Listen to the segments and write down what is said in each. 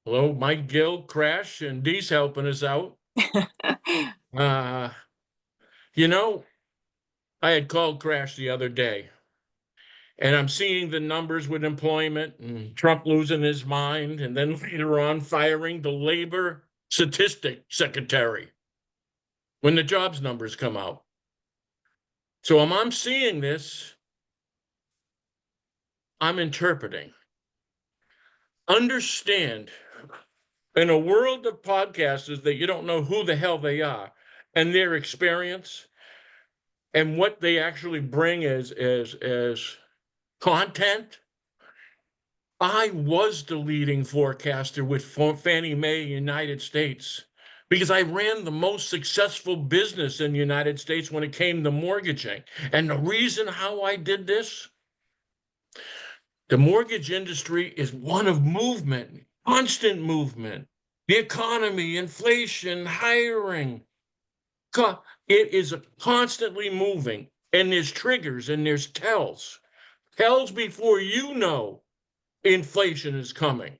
Hello, Mike Gill, Crash, and Dee's helping us out. Uh, you know, I had called Crash the other day, and I'm seeing the numbers with employment and Trump losing his mind, and then later on firing the labor statistic secretary when the jobs numbers come out. So I'm seeing this, I'm interpreting. Understand, in a world of podcasters that you don't know who the hell they are and their experience and what they actually bring as content. I was the leading forecaster with Fannie Mae United States because I ran the most successful business in the United States when it came to mortgaging. And the reason how I did this, the mortgage industry is one of movement, constant movement. The economy, inflation, hiring, it is constantly moving. And there's triggers and there's tells. Tells before you know inflation is coming.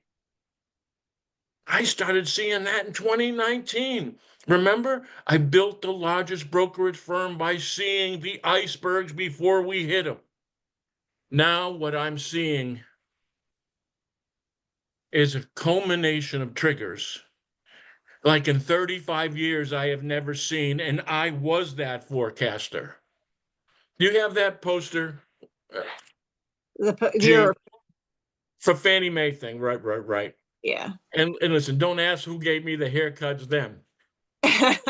I started seeing that in 2019. Remember, I built the largest brokerage firm by seeing the icebergs before we hit them. Now, what I'm seeing is a culmination of triggers. Like in 35 years, I have never seen, and I was that forecaster. You have that poster, Gene, for Fannie Mae thing, right. Yeah. And listen, don't ask who gave me the haircuts then.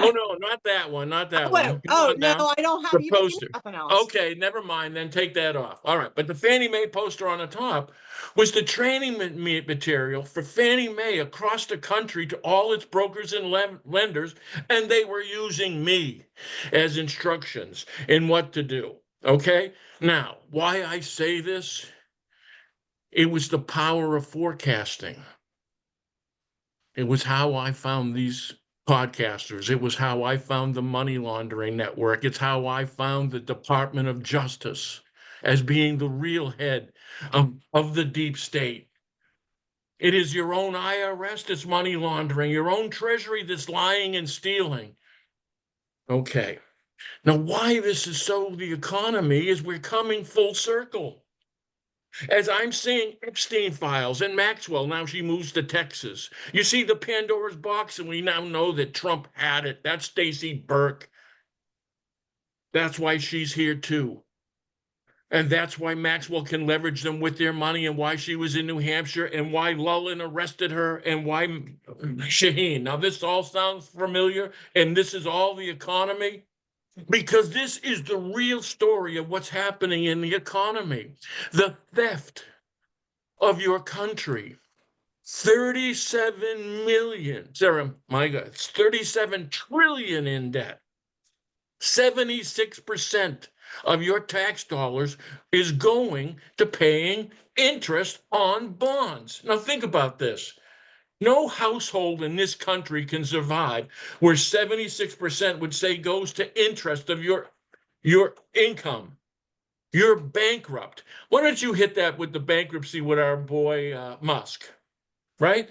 Oh no, not that one, not that one. Come Oh on no, down. I don't have The you. poster. Nothing else. Okay, never mind. Then take that off. All right, but the Fannie Mae poster on the top was the training material for Fannie Mae across the country to all its brokers and lenders, and they were using me as instructions in what to do. Okay, now why I say this? It was the power of forecasting. It was how I found these podcasters. It was how I found the money laundering network. It's how I found the Department of Justice as being the real head of the deep state. It is your own IRS that's money laundering, your own Treasury that's lying and stealing. Okay. Now, why this is so the economy is we're coming full circle. As I'm seeing Epstein files and Maxwell, now she moves to Texas. You see the Pandora's box, and we now know that Trump had it. That's Stacy Burke. That's why she's here too. And that's why Maxwell can leverage them with their money, and why she was in New Hampshire, and why Lullen arrested her, and why Shaheen. Now, this all sounds familiar, and this is all the economy. Because this is the real story of what's happening in the economy. The theft of your country. 37 million. Sarah, my God, it's 37 trillion in debt. 76% of your tax dollars is going to paying interest on bonds. Now think about this. No household in this country can survive where 76% would say goes to interest of your income. You're bankrupt. Why don't you hit that with the bankruptcy with our boy Musk, right?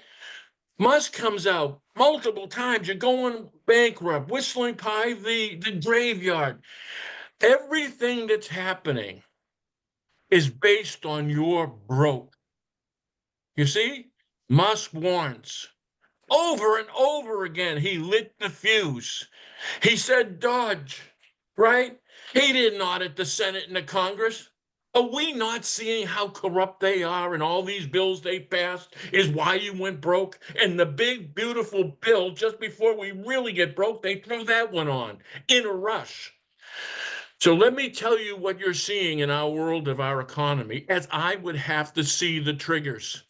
Musk comes out multiple times. You're going bankrupt, whistling by the graveyard. Everything that's happening is based on your broke. You see, Musk warns over and over again. He lit the fuse. He said, Dodge, right? He didn't audit the Senate and the Congress. Are we not seeing how corrupt they are, and all these bills they passed is why you went broke? And the big, beautiful bill, just before we really get broke, they throw that one on in a rush. So let me tell you what you're seeing in our world of our economy, as I would have to see the triggers.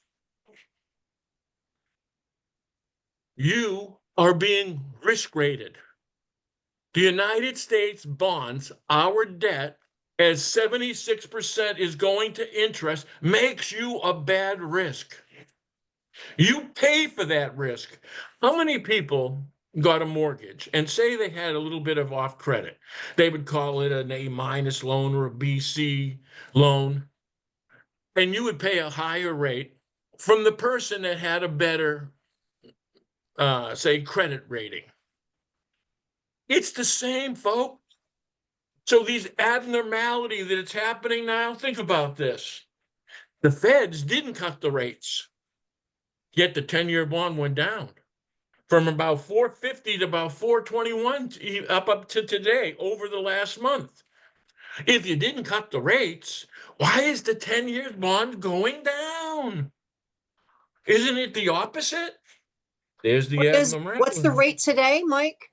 You are being risk rated. The United States bonds, our debt, as 76% is going to interest, makes you a bad risk. You pay for that risk. How many people got a mortgage and say they had a little bit of off credit? They would call it an A minus loan or a BC loan. And you would pay a higher rate from the person that had a better say, credit rating. It's the same, folks. So these abnormality that it's happening now, think about this. The Feds didn't cut the rates, yet the 10-year bond went down from about 450 to about 421 up to today over the last month. If you didn't cut the rates, why is the 10-year bond going down? Isn't it the opposite? There's the What's the abnormality. rate today, Mike?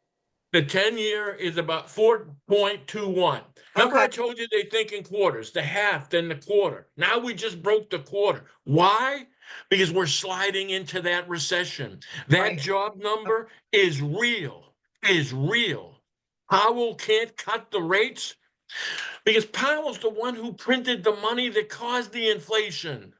The 10-year is about 4.21. Remember, Okay. I told you they think in quarters, the half, then the quarter. Now we just broke the quarter. Why? Because we're sliding into that recession. That Right. job number is real, is real. Powell can't cut the rates because Powell's the one who printed the money that caused the inflation.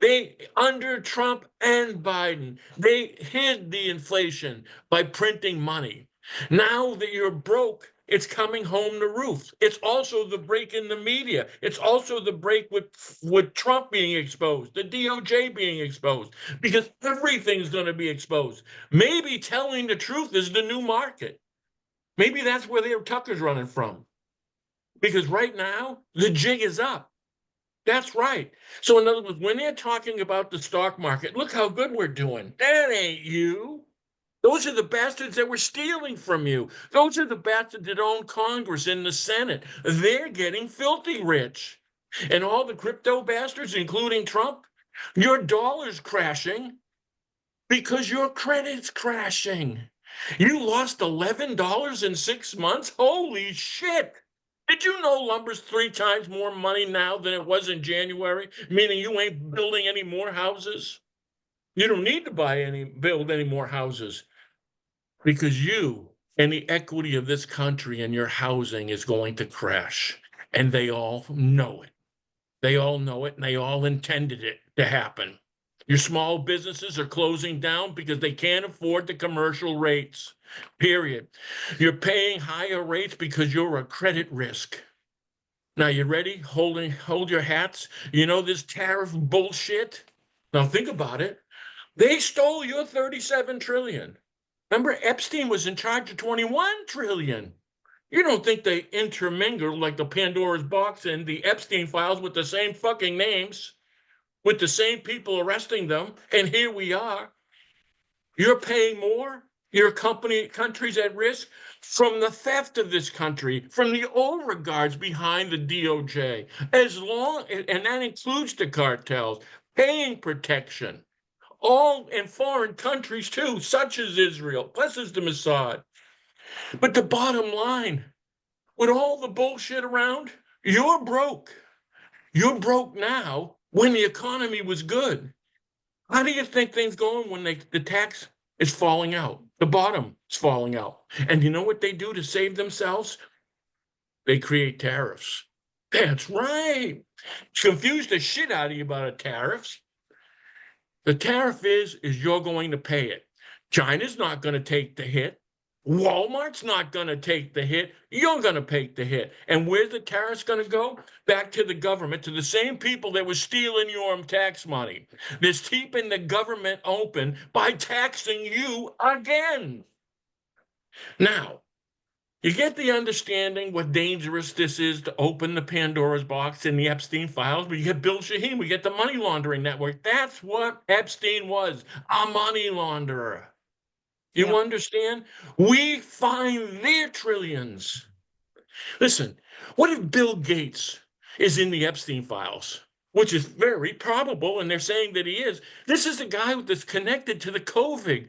They, under Trump and Biden, they hid the inflation by printing money. Now that you're broke, it's coming home to roost. It's also the break in the media. It's also the break with Trump being exposed, the DOJ being exposed, because everything's going to be exposed. Maybe telling the truth is the new market. Maybe that's where their Tucker's running from. Because right now, the jig is up. That's right. So, in other words, when they're talking about the stock market, look how good we're doing. That ain't you. Those are the bastards that were stealing from you. Those are the bastards that own Congress and the Senate. They're getting filthy rich. And all the crypto bastards, including Trump, your dollar's crashing because your credit's crashing. You lost $11 in 6 months? Holy shit. Did you know lumber's 3 times more money now than it was in January? Meaning you ain't building any more houses? You don't need to build any more houses because you and the equity of this country and your housing is going to crash. And they all know it. They all know it and they all intended it to happen. Your small businesses are closing down because they can't afford the commercial rates, period. You're paying higher rates because you're a credit risk. Now, you ready? Hold your hats. You know this tariff bullshit? Now, think about it. They stole your 37 trillion. Remember, Epstein was in charge of 21 trillion. You don't think they intermingle like the Pandora's box and the Epstein files with the same fucking names, with the same people arresting them, and here we are. You're paying more. Your country's at risk from the theft of this country, from the oligarchs behind the DOJ, and that includes the cartels, paying protection, all in foreign countries too, such as Israel, plus as the Mossad. But the bottom line, with all the bullshit around, you're broke. You're broke now when the economy was good. How do you think things going when the tax is falling out? The bottom is falling out. And you know what they do to save themselves? They create tariffs. That's right. Confuse the shit out of you about a tariff. The tariff is you're going to pay it. China's not going to take the hit. Walmart's not going to take the hit. You're going to take the hit. And where's the tariffs going to go? Back to the government, to the same people that were stealing your tax money. That's keeping the government open by taxing you again. Now, you get the understanding what dangerous this is to open the Pandora's box in the Epstein files, but you get Bill Shaheen, we get the money laundering network. That's what Epstein was, a money launderer. You understand? We find their trillions. Listen, what if Bill Gates is in the Epstein files, which is very probable, and they're saying that he is? This is the guy that's connected to the COVID.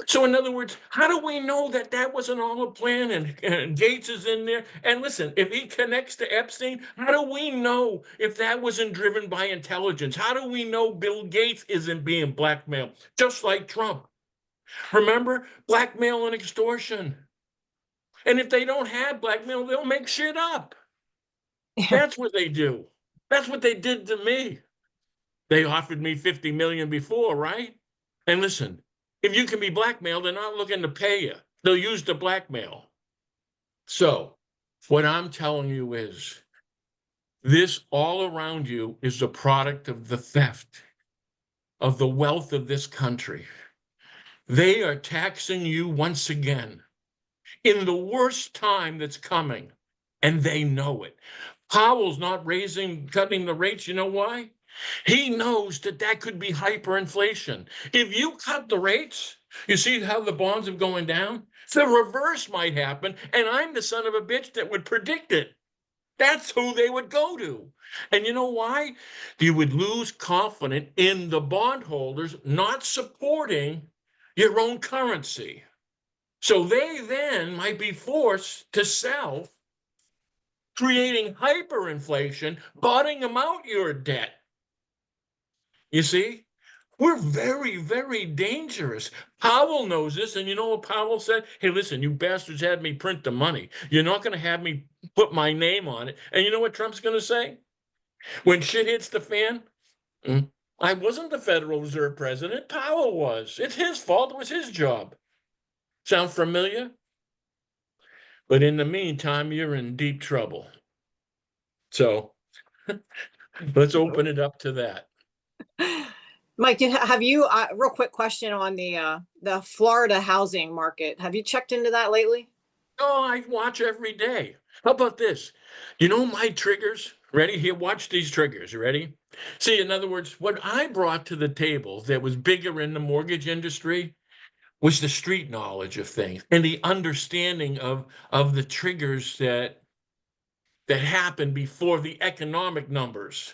So, in other words, how do we know that that wasn't all a plan and Gates is in there? And listen, if he connects to Epstein, how do we know if that wasn't driven by intelligence? How do we know Bill Gates isn't being blackmailed, just like Trump? Remember, blackmail and extortion. And if they don't have blackmail, they'll make shit up. Yeah. That's what they do. That's what they did to me. They offered me 50 million before, right? And listen, if you can be blackmailed, they're not looking to pay you. They'll use the blackmail. So, what I'm telling you is this all around you is a product of the theft of the wealth of this country. They are taxing you once again in the worst time that's coming, and they know it. Powell's not cutting the rates. You know why? He knows that that could be hyperinflation. If you cut the rates, you see how the bonds are going down? The reverse might happen, and I'm the son of a bitch that would predict it. That's who they would go to. And you know why? You would lose confidence in the bondholders not supporting your own currency. So they then might be forced to sell, creating hyperinflation, bottoming out your debt. You see? We're very, very dangerous. Powell knows this, and you know what Powell said? Hey, listen, you bastards had me print the money. You're not going to have me put my name on it. And you know what Trump's going to say? When shit hits the fan, I wasn't the Federal Reserve president. Powell was. It's his fault. It was his job. Sound familiar? But in the meantime, you're in deep trouble. So let's open it up to that. Mike, have you, real quick question on the Florida housing market. Have you checked into that lately? Oh, I watch every day. How about this? You know my triggers? Ready? Here, watch these triggers. You ready? See, in other words, what I brought to the table that was bigger in the mortgage industry was the street knowledge of things and the understanding of the triggers that happened before the economic numbers.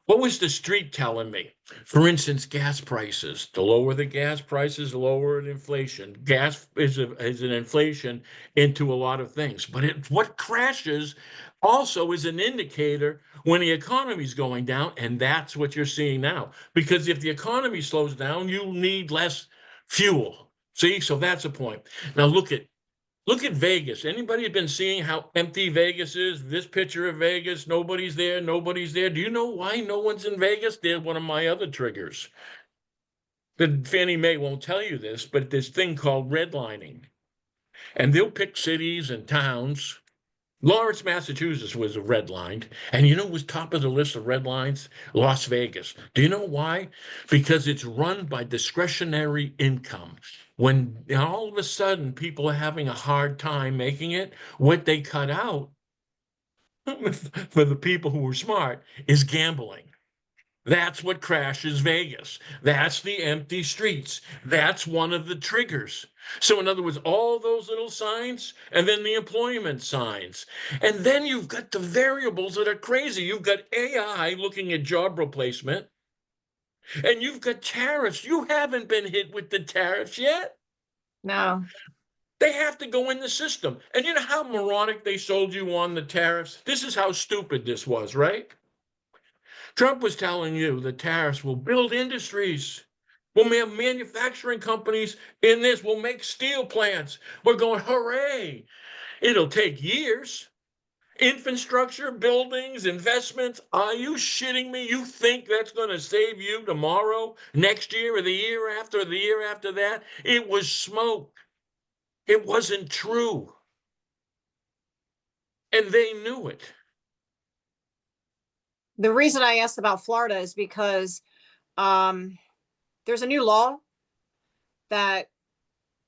What was the street telling me? For instance, gas prices. The lower the gas prices, the lower the inflation. Gas is an inflation into a lot of things. But what crashes also is an indicator when the economy is going down, and that's what you're seeing now. Because if the economy slows down, you need less fuel. See, so that's a point. Now Look at Vegas. Anybody been seeing how empty Vegas is? This picture of Vegas, nobody's there, nobody's there. Do you know why no one's in Vegas? They're one of my other triggers. The Fannie Mae won't tell you this, but this thing called redlining. And they'll pick cities and towns. Lawrence, Massachusetts was redlined. And you know who was top of the list of red lines? Las Vegas. Do you know why? Because it's run by discretionary income. When all of a sudden people are having a hard time making it, what they cut out for the people who were smart is gambling. That's what crashes Vegas. That's the empty streets. That's one of the triggers. So, in other words, all those little signs and then the employment signs. And then you've got the variables that are crazy. You've got AI looking at job replacement, and you've got tariffs. You haven't been hit with the tariffs yet. No. They have to go in the system. And you know how moronic they sold you on the tariffs? This is how stupid this was, right? Trump was telling you the tariffs will build industries. We'll have manufacturing companies in this. We'll make steel plants. We're going, hooray. It'll take years. Infrastructure, buildings, investments. Are you shitting me? You think that's going to save you tomorrow, next year, or the year after, or the year after that? It was smoke. It wasn't true. And they knew it. The reason I asked about Florida is because there's a new law that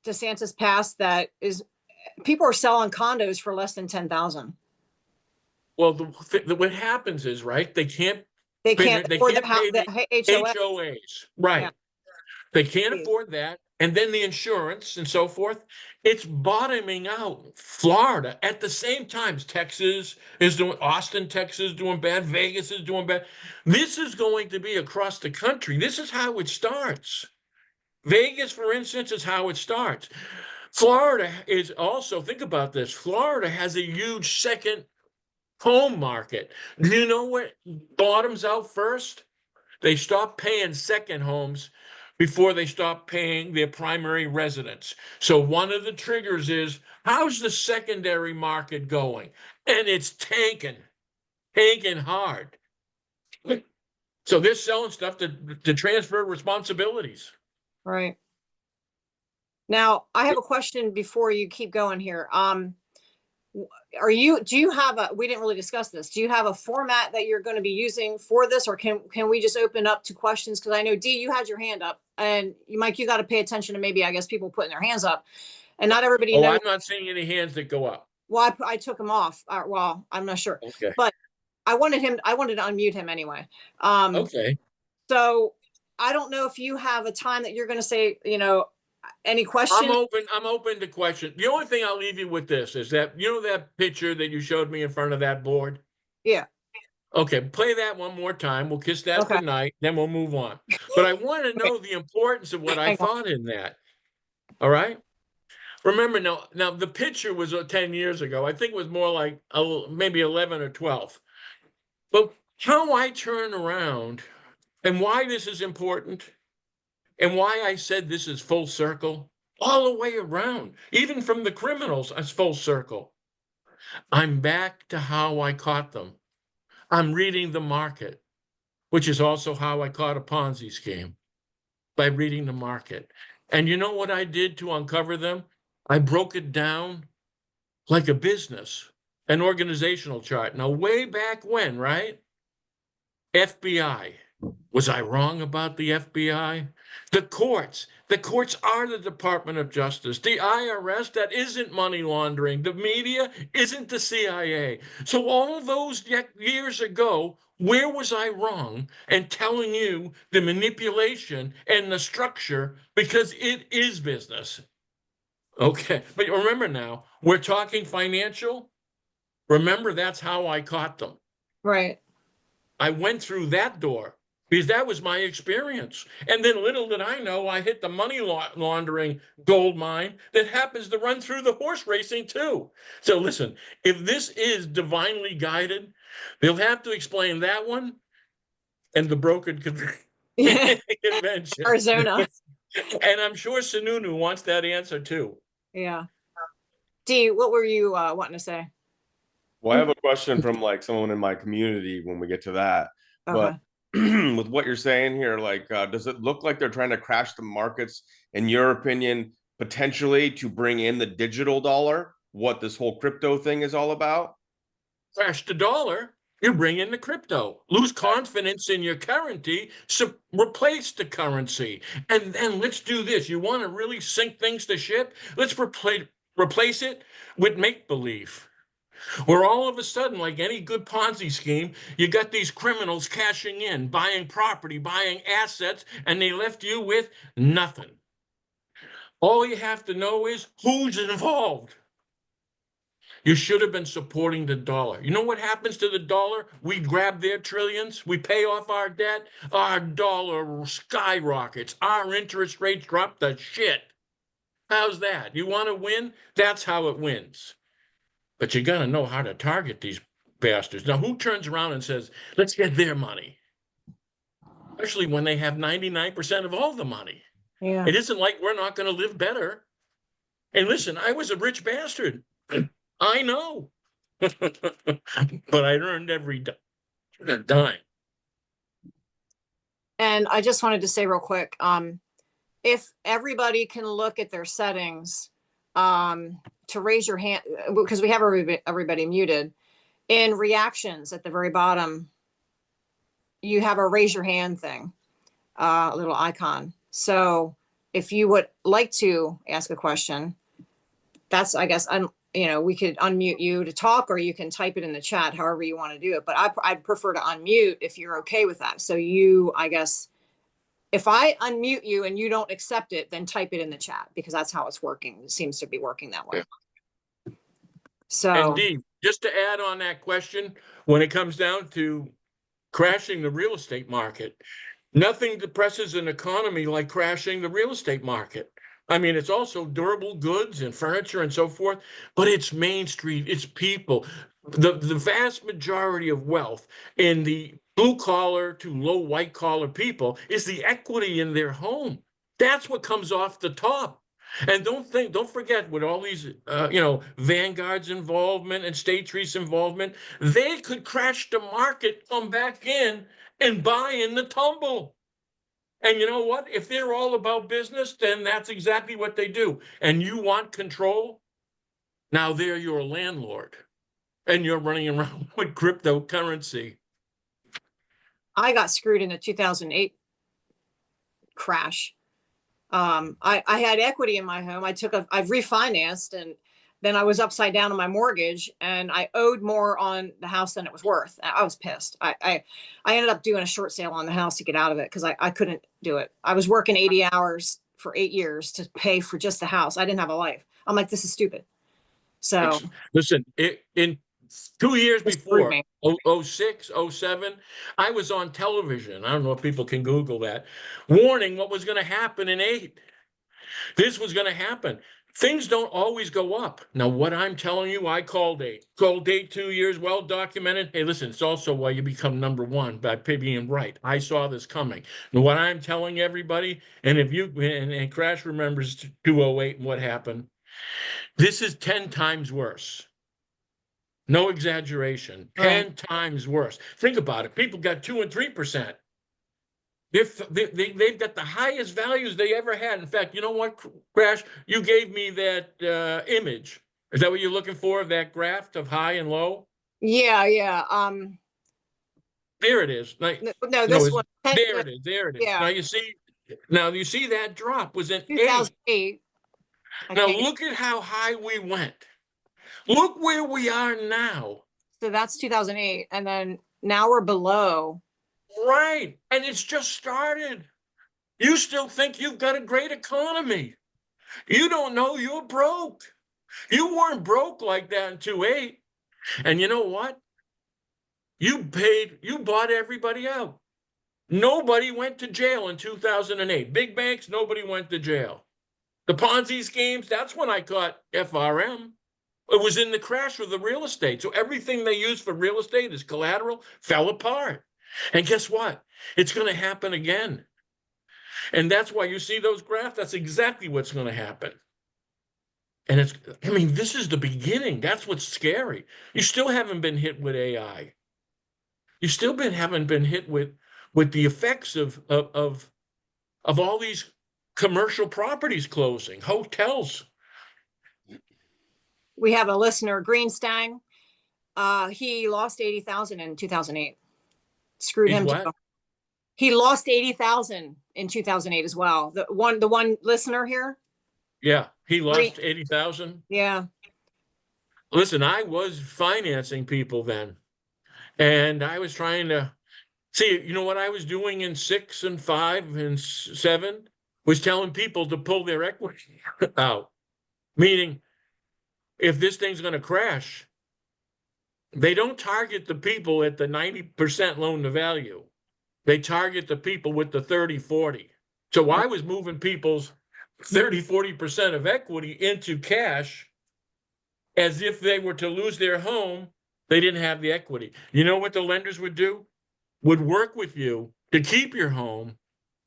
DeSantis passed that is people are selling condos for less than 10,000. Well, what happens is, right, they can't afford pay the HOA. HOAs. Right. Yeah. They can't afford that. And then the insurance and so forth. It's bottoming out. Florida at the same time. Texas is doing, Austin, Texas doing bad. Vegas is doing bad. This is going to be across the country. This is how it starts. Vegas, for instance, is how it starts. Florida is also, think about this. Florida has a huge second home market. Do you know what bottoms out first? They stop paying second homes before they stop paying their primary residence. So one of the triggers is, how's the secondary market going? And it's tanking hard. So they're selling stuff to transfer responsibilities. Right. Now, I have a question before you keep going here. Do you have we didn't really discuss this. Do you have a format that you're going to be using for this, or can we just open up to questions? Because I know, Dee, you had your hand up. and Mike, you got to pay attention to maybe, I guess, people putting their hands up, and not everybody Oh, knows. I'm not seeing any hands that go up. Well, I took him off. Well, I'm not sure, Okay. but I wanted to unmute him anyway. Okay. So I don't know if you have a time that you're going to say, any question. I'm open to question. The only thing I'll leave you with this is that, that picture that you showed me in front of that board? Yeah. Okay, play that one more time. We'll kiss that Okay. goodnight, then we'll move on. But I want to know the importance of what I thought in that. All right? Remember, now the picture was 10 years ago. I think it was more like maybe 11 or 12. But how I turn around and why this is important and why I said this is full circle all the way around, even from the criminals, it's full circle. I'm back to how I caught them. I'm reading the market, which is also how I caught a Ponzi scheme, by reading the market. And you know what I did to uncover them? I broke it down like a business, an organizational chart. Now, way back when, right? FBI. Was I wrong about the FBI? The courts. The courts are the Department of Justice. The IRS, that isn't money laundering. The media isn't the CIA. So all those years ago, where was I wrong in telling you the manipulation and the structure? Because it is business. Okay. But remember now, we're talking financial. Remember, that's how I caught them. Right. I went through that door because that was my experience. And then little did I know, I hit the money laundering gold mine that happens to run through the horse racing too. So listen, if this is divinely guided, they'll have to explain that one and the brokered Yeah. convention. Arizona. And I'm sure Sununu wants that answer too. Yeah. Dee, what were you wanting to say? Well, I have a question from like someone in my community when we get to that. But with what you're saying here, like, does it look like they're trying to crash the markets, in your opinion, potentially to bring in the digital dollar? What this whole crypto thing is all about? Crash the dollar, you bring in the crypto. Lose confidence in your currency, so replace the currency. And then let's do this. You want to really sink things to shit? Let's replace it with make-believe. Where all of a sudden, like any good Ponzi scheme, you got these criminals cashing in, buying property, buying assets, and they left you with nothing. All you have to know is who's involved. You should have been supporting the dollar. You know what happens to the dollar? We grab their trillions, we pay off our debt, our dollar skyrockets, our interest rates drop to shit. How's that? You want to win? That's how it wins. But you got to know how to target these bastards. Now, who turns around and says, let's get their money? Especially when they have 99% of all the money. Yeah. It isn't like we're not going to live better. And listen, I was a rich bastard. I know. But I earned every dime. And I just wanted to say real quick, if everybody can look at their settings, to raise your hand, because we have everybody muted, in reactions at the very bottom, you have a raise your hand thing, a little icon. So if you would like to ask a question, that's, I guess, we could unmute you to talk, or you can type it in the chat, however you want to do it. But I'd prefer to unmute if you're okay with that. So I guess, if I unmute you and you don't accept it, then type it in the chat, because that's how it's working. It seems to be working that way. Yeah. So indeed, just to add on that question, when it comes down to crashing the real estate market, nothing depresses an economy like crashing the real estate market. I mean, it's also durable goods and furniture and so forth, but it's Main Street, it's people. The vast majority of wealth in the blue collar to low white collar people is the equity in their home. That's what comes off the top. And don't forget, with all these, Vanguard's involvement and State Street's involvement, they could crash the market, come back in, and buy in the tumble. And you know what? If they're all about business, then that's exactly what they do. And you want control? Now they're your landlord, and you're running around with cryptocurrency. I got screwed in the 2008 crash. I had equity in my home. I've refinanced, and then I was upside down on my mortgage, and I owed more on the house than it was worth. I was pissed. I ended up doing a short sale on the house to get out of it because I couldn't do it. I was working 80 hours for 8 years to pay for just the house. I didn't have a life. I'm like, this is stupid. So Listen, in 2 years it screwed before, me. 06, 07, I was on television. I don't know if people can Google that, warning what was going to happen in 8. This was going to happen. Things don't always go up. Now, what I'm telling you, I called 8. Called 8 2 years, well documented. Hey, listen, it's also why you become number one by being right. I saw this coming. And what I'm telling everybody, and if you and Crash remembers 208 and what happened, this is 10 times worse. No exaggeration. Right. 10 times worse. Think about it. People got 2 and 3%. They've got the highest values they ever had. In fact, you know what, Crash? You gave me that image. Is that what you're looking for? That graph of high and low? Yeah, yeah. There it is. No, No, this one. there it is. There it is. Yeah, Now you see that drop was in 8. 2008. I Now think. look at how high we went. Look where we are now. So that's 2008, and then now we're below. Right. And it's just started. You still think you've got a great economy. You don't know you're broke. You weren't broke like that in 2.8. And you know what? You bought everybody out. Nobody went to jail in 2008. Big banks, nobody went to jail. The Ponzi schemes, that's when I caught FRM. It was in the crash of the real estate. So everything they use for real estate as collateral fell apart. And guess what? It's going to happen again. And that's why you see those graphs. That's exactly what's going to happen. And this is the beginning. That's what's scary. You still haven't been hit with AI. You still haven't been hit with the effects of all these commercial properties closing, hotels. We have a listener, Greenstang. He lost 80,000 in 2008. Screwed him too. He lost 80,000 in 2008 as well. The one listener here. Yeah, he lost 80,000. Yeah. Listen, I was financing people then, and I was trying to see. You know what I was doing in 6 and 5 and 7 was telling people to pull their equity out. Meaning, if this thing's going to crash, they don't target the people at the 90% loan to value. They target the people with the 30, 40. So I was moving people's 30, 40% of equity into cash as if they were to lose their home. They didn't have the equity. You know what the lenders would do? Would work with you to keep your home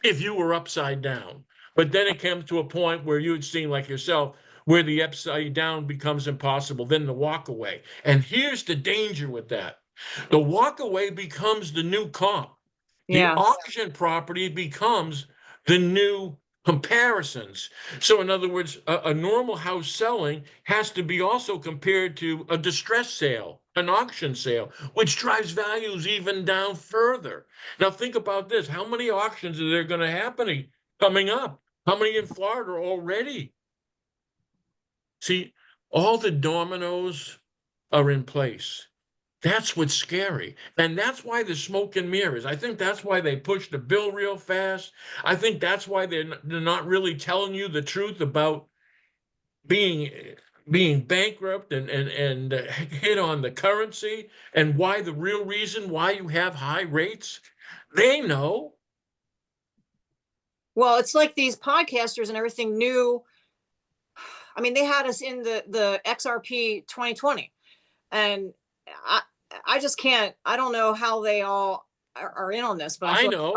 if you were upside down. But then it comes to a point where you'd seen like yourself, where the upside down becomes impossible, then the walk away. And here's the danger with that. The walk away becomes the new comp. Yeah. The auction property becomes the new comparisons. So in other words, a normal house selling has to be also compared to a distress sale, an auction sale, which drives values even down further. Now think about this. How many auctions are there going to happen coming up? How many in Florida already? See, all the dominoes are in place. That's what's scary. And that's why the smoke and mirrors. I think that's why they push the bill real fast. I think that's why they're not really telling you the truth about being bankrupt and hit on the currency, and why the real reason why you have high rates. They know. Well, it's like these podcasters and everything knew. I mean, they had us in the XRP 2020, and I just can't. I don't know how they all are in on this, but I know.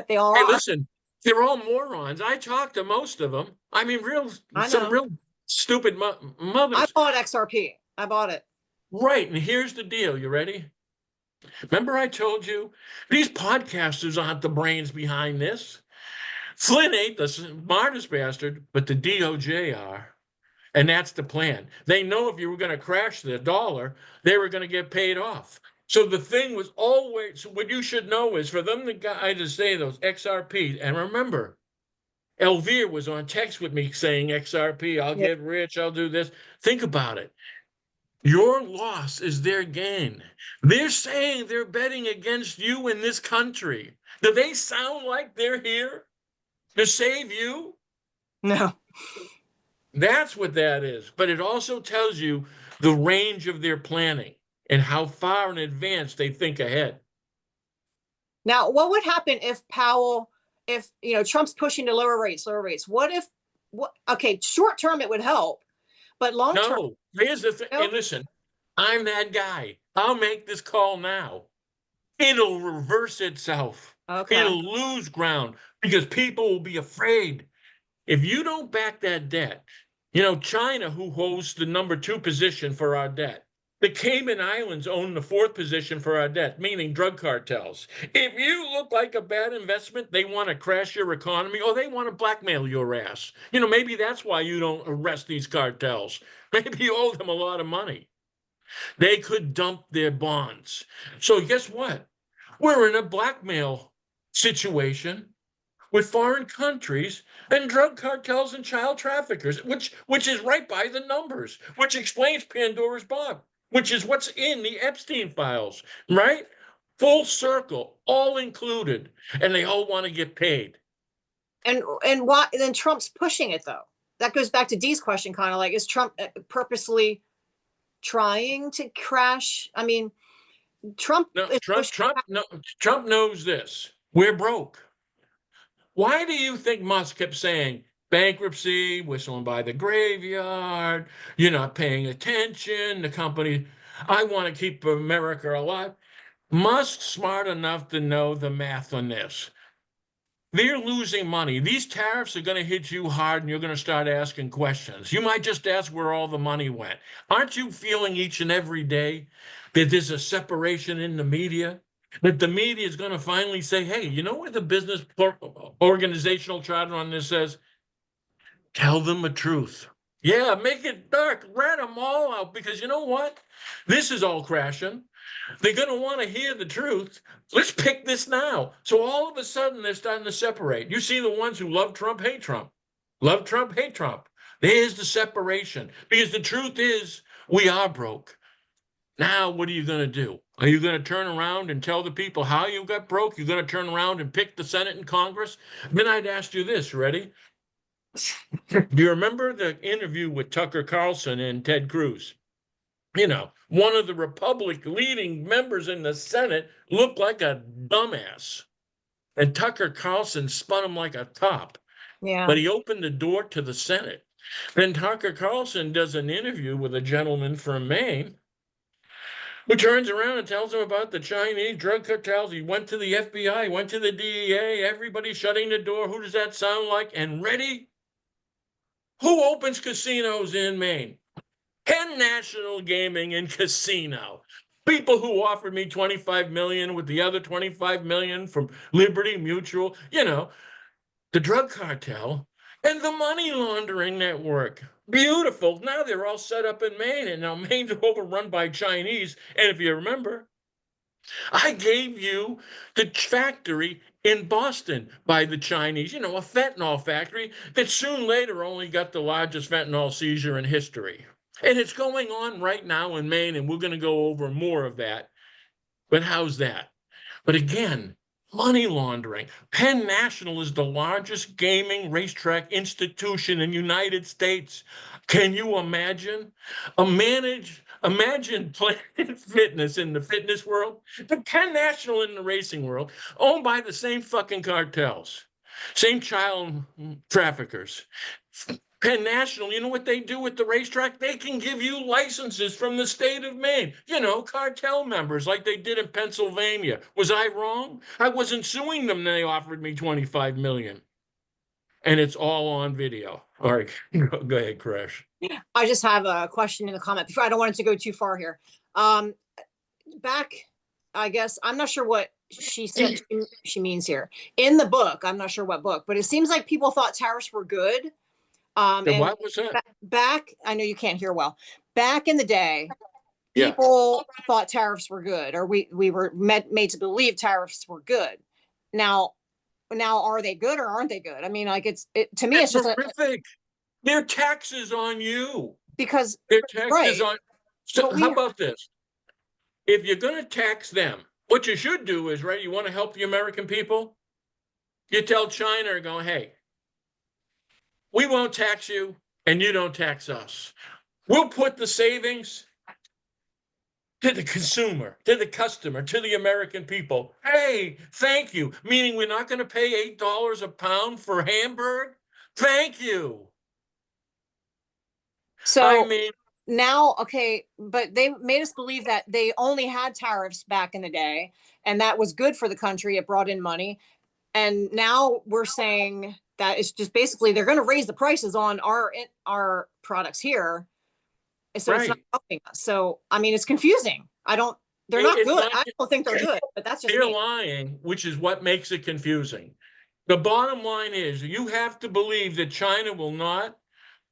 They all Hey, are. listen, they're all morons. I talked to most of them. I mean, some real stupid mothers. I bought XRP. I bought it. Right, and here's the deal. You ready? Remember I told you these podcasters aren't the brains behind this. Flynn ain't the smartest bastard, but the DOJ are. And that's the plan. They know if you were going to crash the dollar, they were going to get paid off. So the thing was always, what you should know is for them to say those XRPs, and remember, Elvira was on text with me saying XRP, I'll get rich, I'll do this. Think about it. Your loss is their gain. They're saying they're betting against you in this country. Do they sound like they're here to save you? No. That's what that is. But it also tells you the range of their planning and how far in advance they think ahead. Now, what would happen if Trump's pushing to lower rates? Okay, short term it would help, but long term. No, here's the thing. And listen, I'm that guy. I'll make this call now. It'll reverse itself. Okay. It'll lose ground because people will be afraid. If you don't back that debt, China, who holds the number 2 position for our debt, the Cayman Islands own the 4th position for our debt, meaning drug cartels. If you look like a bad investment, they want to crash your economy or they want to blackmail your ass. Maybe that's why you don't arrest these cartels. Maybe you owe them a lot of money. They could dump their bonds. So guess what? We're in a blackmail situation with foreign countries and drug cartels and child traffickers, which is right by the numbers, which explains Pandora's box, which is what's in the Epstein files, right? Full circle, all included, and they all want to get paid. And why then Trump's pushing it though? That goes back to Dee's question, kind of like, is Trump purposely trying to crash? I mean, Trump knows this. We're broke. Why do you think Musk kept saying bankruptcy, whistling by the graveyard, you're not paying attention, the company, I want to keep America alive? Musk's smart enough to know the math on this. They're losing money. These tariffs are going to hit you hard and you're going to start asking questions. You might just ask where all the money went. Aren't you feeling each and every day that there's a separation in the media? That the media is going to finally say, hey, you know what the business organizational charter on this says? Tell them the truth. Yeah, make it dark. Rat them all out because you know what? This is all crashing. They're going to want to hear the truth. Let's pick this now. So all of a sudden, they're starting to separate. You see the ones who love Trump, hate Trump. Love Trump, hate Trump. There's the separation. Because the truth is, we are broke. Now, what are you going to do? Are you going to turn around and tell the people how you got broke? You're going to turn around and pick the Senate and Congress? Then I'd ask you this, ready? Do you remember the interview with Tucker Carlson and Ted Cruz? One of the Republican leading members in the Senate looked like a dumbass. And Tucker Carlson spun him like a top. Yeah. But he opened the door to the Senate. Then Tucker Carlson does an interview with a gentleman from Maine who turns around and tells him about the Chinese drug cartels. He went to the FBI, went to the DEA, everybody shutting the door. Who does that sound like? And ready? Who opens casinos in Maine? Penn National Gaming and Casino. People who offered me $25 million with the other $25 million from Liberty Mutual, the drug cartel and the money laundering network. Beautiful. Now they're all set up in Maine, and now Maine's overrun by Chinese. And if you remember, I gave you the factory in Boston by the Chinese, a fentanyl factory that soon later only got the largest fentanyl seizure in history. And it's going on right now in Maine, and we're going to go over more of that. But how's that? But again, money laundering. Penn National is the largest gaming racetrack institution in the United States. Can you imagine? Imagine Planet Fitness in the fitness world, the Penn National in the racing world, owned by the same fucking cartels, same child traffickers. Penn National, you know what they do with the racetrack? They can give you licenses from the state of Maine. Cartel members like they did in Pennsylvania. Was I wrong? I wasn't suing them. They offered me $25 million. And it's all on video. All right, go ahead, Crash. I just have a question in the comment before. I don't want it to go too far here. Back, I guess, I'm not sure what she said she means here. In the book, I'm not sure what book, but it seems like people thought tariffs were good. And what was that? Back, I know you can't hear well. Back in the day, people thought tariffs were good, or we were made to believe tariffs were good. Now, now are they good or aren't they good? I mean, like to me, It's it's just horrific. Their taxes on you. because Their taxes right. on. So But how about this? If you're going to tax them, what you should do is, right, you want to help the American people? You tell China, go, hey, we won't tax you and you don't tax us. We'll put the savings to the consumer, to the customer, to the American people. Hey, thank you. Meaning we're not going to pay $8 a pound for Hamburg? Thank you. so I mean, now, okay, but they made us believe that they only had tariffs back in the day, and that was good for the country. It brought in money. And now we're saying that it's just basically they're going to raise the prices on our products here. So it's not right. helping us. So, I mean, it's confusing. They're not It's good. not, I don't think they're good, but that's just they're me. lying, which is what makes it confusing. The bottom line is you have to believe that China will not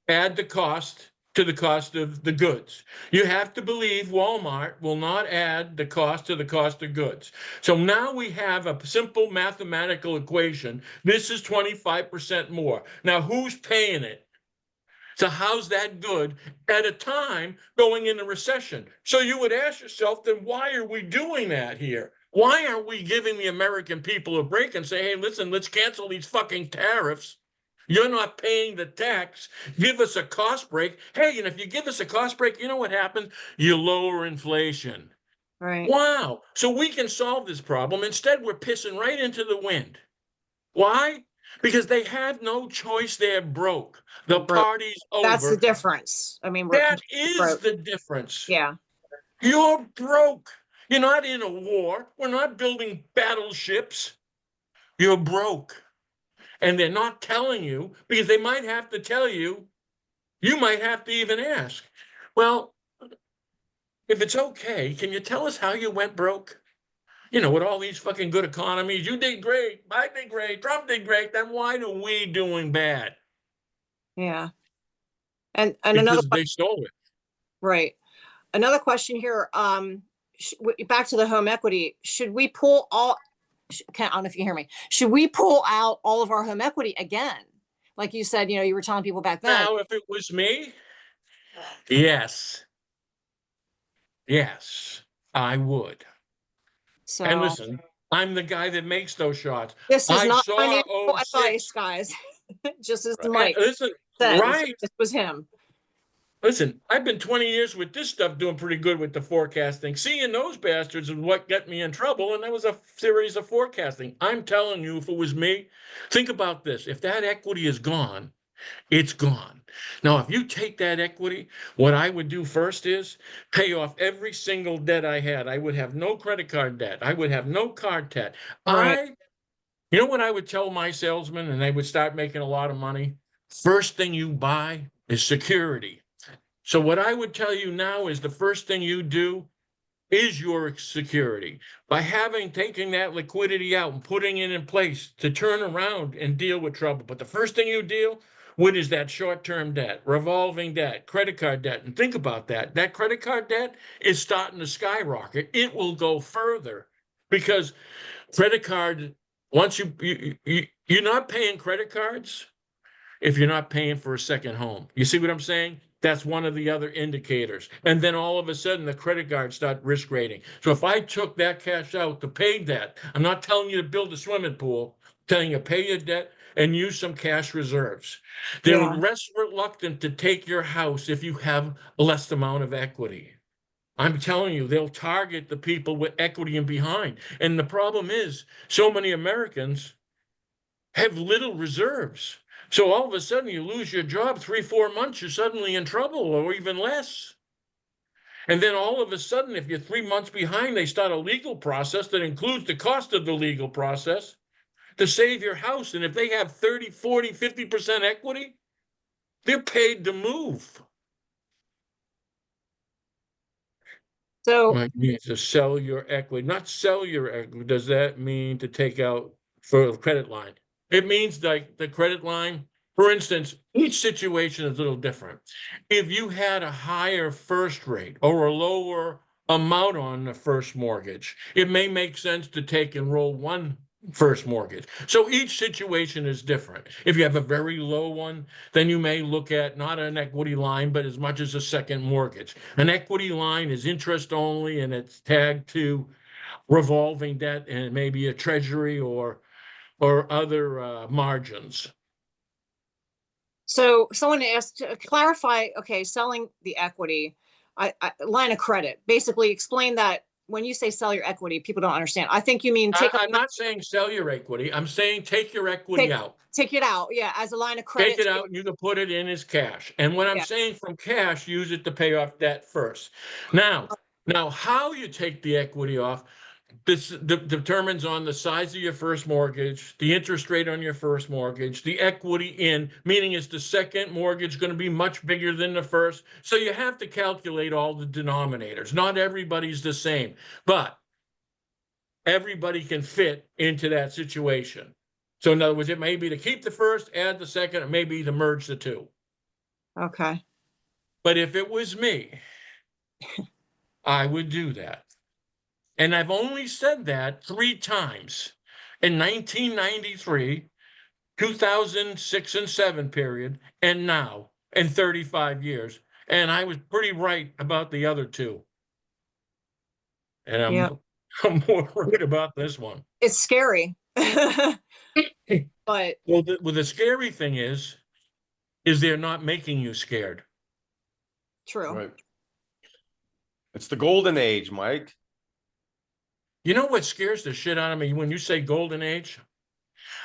add the cost to the cost of the goods. You have to believe Walmart will not add the cost to the cost of goods. So now we have a simple mathematical equation. This is 25% more. Now, who's paying it? So how's that good at a time going into recession? So you would ask yourself, then why are we doing that here? Why aren't we giving the American people a break and say, hey, listen, let's cancel these fucking tariffs. You're not paying the tax. Give us a cost break. Hey, and if you give us a cost break, you know what happens? You lower inflation. Right. Wow. So we can solve this problem. Instead, we're pissing right into the wind. Why? Because they had no choice. They're broke. We're The broke. party's That's the over. difference. I mean, we're That completely is broke. the difference. Yeah. You're broke. You're not in a war. We're not building battleships. You're broke. And they're not telling you because they might have to tell you. You might have to even ask, well, if it's okay, can you tell us how you went broke? You know, with all these fucking good economies, you did great, I did great, Trump did great. Then why are we doing bad? Yeah. And another Because question, they stole it. right. Another question here. Back to the home equity. Should we pull all? I don't know if you hear me. Should we pull out all of our home equity again? Like you said, you were telling people back then. Now, if it was me, yes, yes, I would. And So listen, I'm the guy that makes those shots. this is I not saw financial advice, '06. guys. Just as Right. Mike Listen, said, right. this was him. Listen, I've been 20 years with this stuff doing pretty good with the forecasting. Seeing those bastards is what got me in trouble, and that was a series of forecasting. I'm telling you, if it was me, think about this. If that equity is gone, it's gone. Now, if you take that equity, what I would do first is pay off every single debt I had. I would have no credit card debt. I would have no card debt. Right. You know what I would tell my salesmen, and they would start making a lot of money? First thing you buy is security. So what I would tell you now is the first thing you do is your security by taking that liquidity out and putting it in place to turn around and deal with trouble. But the first thing you deal with is that short-term debt, revolving debt, credit card debt. And think about that. That credit card debt is starting to skyrocket. It will go further because credit card, once you're not paying credit cards if you're not paying for a second home. You see what I'm saying? That's one of the other indicators. And then all of a sudden, the credit cards start risk rating. So if I took that cash out to pay debt, I'm not telling you to build a swimming pool, I'm telling you to pay your debt and use some cash reserves. They're Yeah. less reluctant to take your house if you have a less amount of equity. I'm telling you, they'll target the people with equity and behind. And the problem is, so many Americans have little reserves. So all of a sudden you lose your job 3, 4 months, you're suddenly in trouble or even less. And then all of a sudden, if you're 3 months behind, they start a legal process that includes the cost of the legal process to save your house. And if they have 30, 40, 50% equity, they're paid to move. So Might mean to sell your equity, not sell your equity. Does that mean to take out for a credit line? It means like the credit line, for instance, each situation is a little different. If you had a higher first rate or a lower amount on the first mortgage, it may make sense to take and roll one first mortgage. So each situation is different. If you have a very low one, then you may look at not an equity line, but as much as a second mortgage. An equity line is interest only and it's tagged to revolving debt and maybe a treasury or other margins. So someone asked to clarify, okay, selling the equity, line of credit, basically explain that when you say sell your equity, people don't understand. I think you mean I'm not saying sell your equity. I'm saying take your equity out. take it out. Yeah. As a line of credit. Take it out and you can put it in as cash. And when I'm Yeah. saying from cash, use it to pay off debt first. Now how you take the equity off, this determines on the size of your first mortgage, the interest rate on your first mortgage, the equity in, meaning is the second mortgage going to be much bigger than the first? So you have to calculate all the denominators. Not everybody's the same, but everybody can fit into that situation. So in other words, it may be to keep the first, add the second, it may be to merge the two. Okay. But if it was me, I would do that. And I've only said that 3 times in 1993, 2006 and 7 period, and now in 35 years. And I was pretty right about the other 2. And I'm more right about this one. It's scary. But well, the scary thing is they're not making you scared. True. Right. It's the golden age, Mike. You know what scares the shit out of me when you say golden age?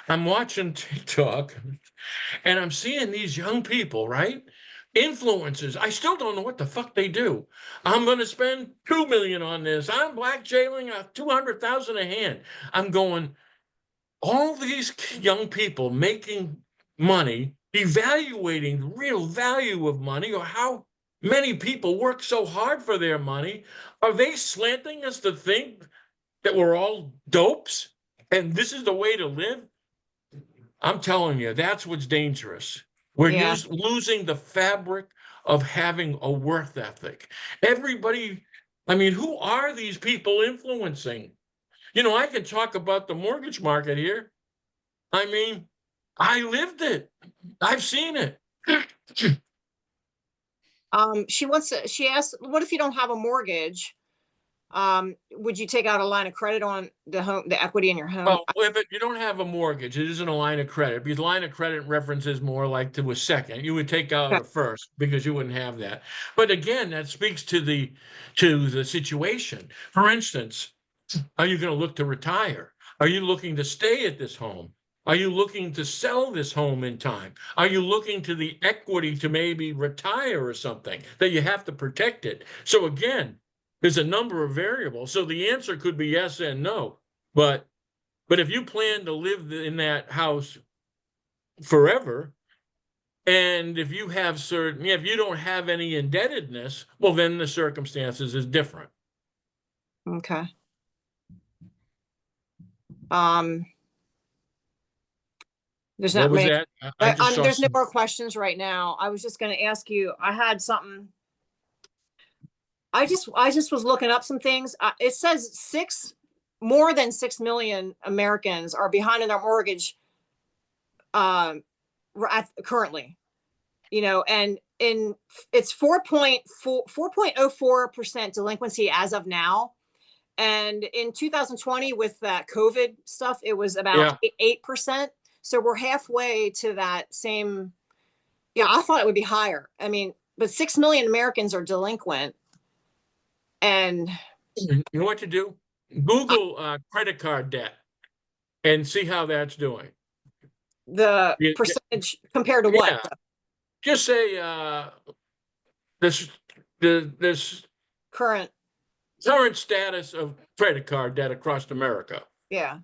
I'm watching TikTok and I'm seeing these young people, right? Influencers. I still don't know what the fuck they do. I'm going to spend $2 million on this. I'm blackjailing $200,000 a hand. I'm going, all these young people making money, evaluating the real value of money or how many people work so hard for their money. Are they slanting us to think that we're all dopes and this is the way to live? I'm telling you, that's what's dangerous. We're losing the fabric of having a worth ethic. Everybody, I mean, who are these people influencing? You know, I can talk about the mortgage market here. I mean, I lived it. I've seen it. She asked, what if you don't have a mortgage? Would you take out a line of credit on the equity in your home? Well, if you don't have a mortgage, it isn't a line of credit because line of credit references more like to a second. You would take out a first because you wouldn't have that. But again, that speaks to the situation. For instance, are you going to look to retire? Are you looking to stay at this home? Are you looking to sell this home in time? Are you looking to the equity to maybe retire or something that you have to protect it? So again, there's a number of variables. So the answer could be yes and no. But if you plan to live in that house forever, and if you have if you don't have any indebtedness, well, then the circumstances is different. Okay. There's not many. There's no more questions right now. I was just going to ask you, I had something. I just was looking up some things. It says more than 6 million Americans are behind in their mortgage currently, you know, and it's 4.04% delinquency as of now. And in 2020 with that COVID stuff, it was about 8%. So we're halfway to that same. Yeah, I thought it would be higher. I mean, but 6 million Americans are delinquent. And you know what to do? Google credit card debt and see how that's doing. The percentage compared to what? Just say this current status of credit card debt across America. Yeah.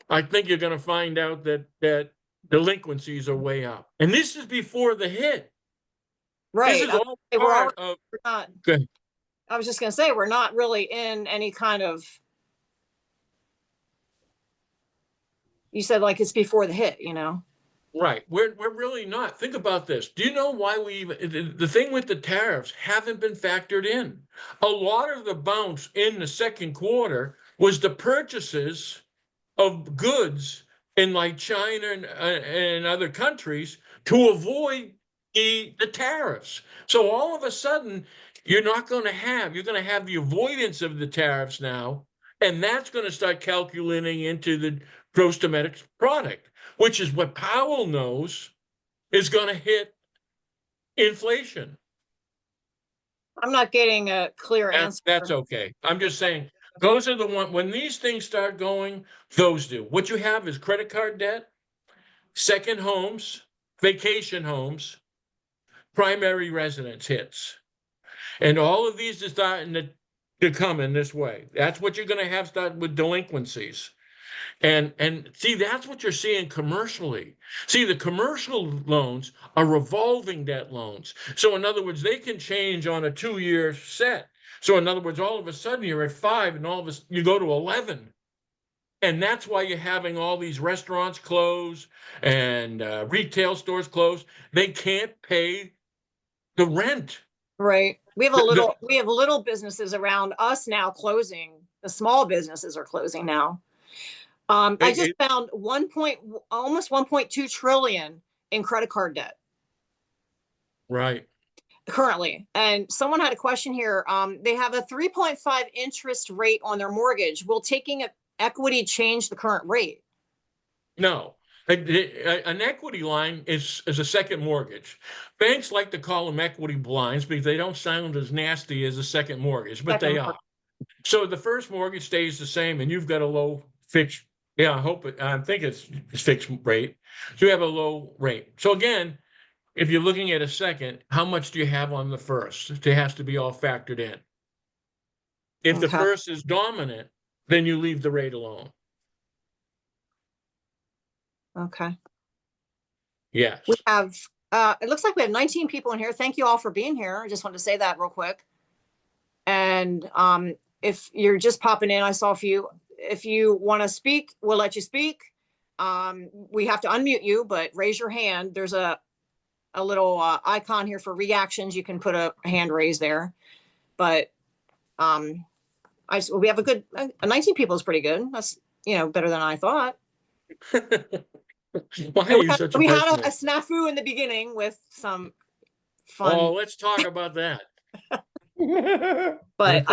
I think you're going to find out that delinquencies are way up. And this is before the hit. Right. This is all part of. Good. I was just going to say, we're not really in any kind of. You said like it's before the hit, you know? Right. We're really not. Think about this. Do you know why the thing with the tariffs haven't been factored in? A lot of the bounce in the second quarter was the purchases of goods in like China and other countries to avoid the tariffs. So all of a sudden, you're going to have the avoidance of the tariffs now, and that's going to start calculating into the gross domestic product, which is what Powell knows is going to hit inflation. I'm not getting a clear answer. That's okay. I'm just saying those are the one when these things start going, those do. What you have is credit card debt, second homes, vacation homes, primary residence hits. And all of these are starting to come in this way. That's what you're going to have start with delinquencies. And see, that's what you're seeing commercially. See, the commercial loans are revolving debt loans. So in other words, they can change on a 2-year set. So in other words, all of a sudden you're at 5 and all of a sudden you go to 11. And that's why you're having all these restaurants close and retail stores close. They can't pay the rent. Right. We have little businesses around us now closing. The small businesses are closing now. I just found almost 1.2 trillion in credit card debt. Right. Currently. And someone had a question here. They have a 3.5 interest rate on their mortgage. Will taking equity change the current rate? No. An equity line is a second mortgage. Banks like to call them equity blinds because they don't sound as nasty as a second mortgage, but they are. So the first mortgage stays the same, and you've got a low fixed. Yeah, I think it's fixed rate. So you have a low rate. So again, if you're looking at a second, how much do you have on the first? It has to be all factored in. If the first is dominant, then you leave the rate alone. Okay. Yes. We have, it looks like we have 19 people in here. Thank you all for being here. I just wanted to say that real quick. And if you're just popping in, I saw a few. If you want to speak, we'll let you speak. We have to unmute you, but raise your hand. There's a little icon here for reactions. You can put a hand raised there. But we have a good 19 people is pretty good. That's, better than I thought. Why are you such a we had a snafu in the beginning with some fun. Oh, let's talk about that. But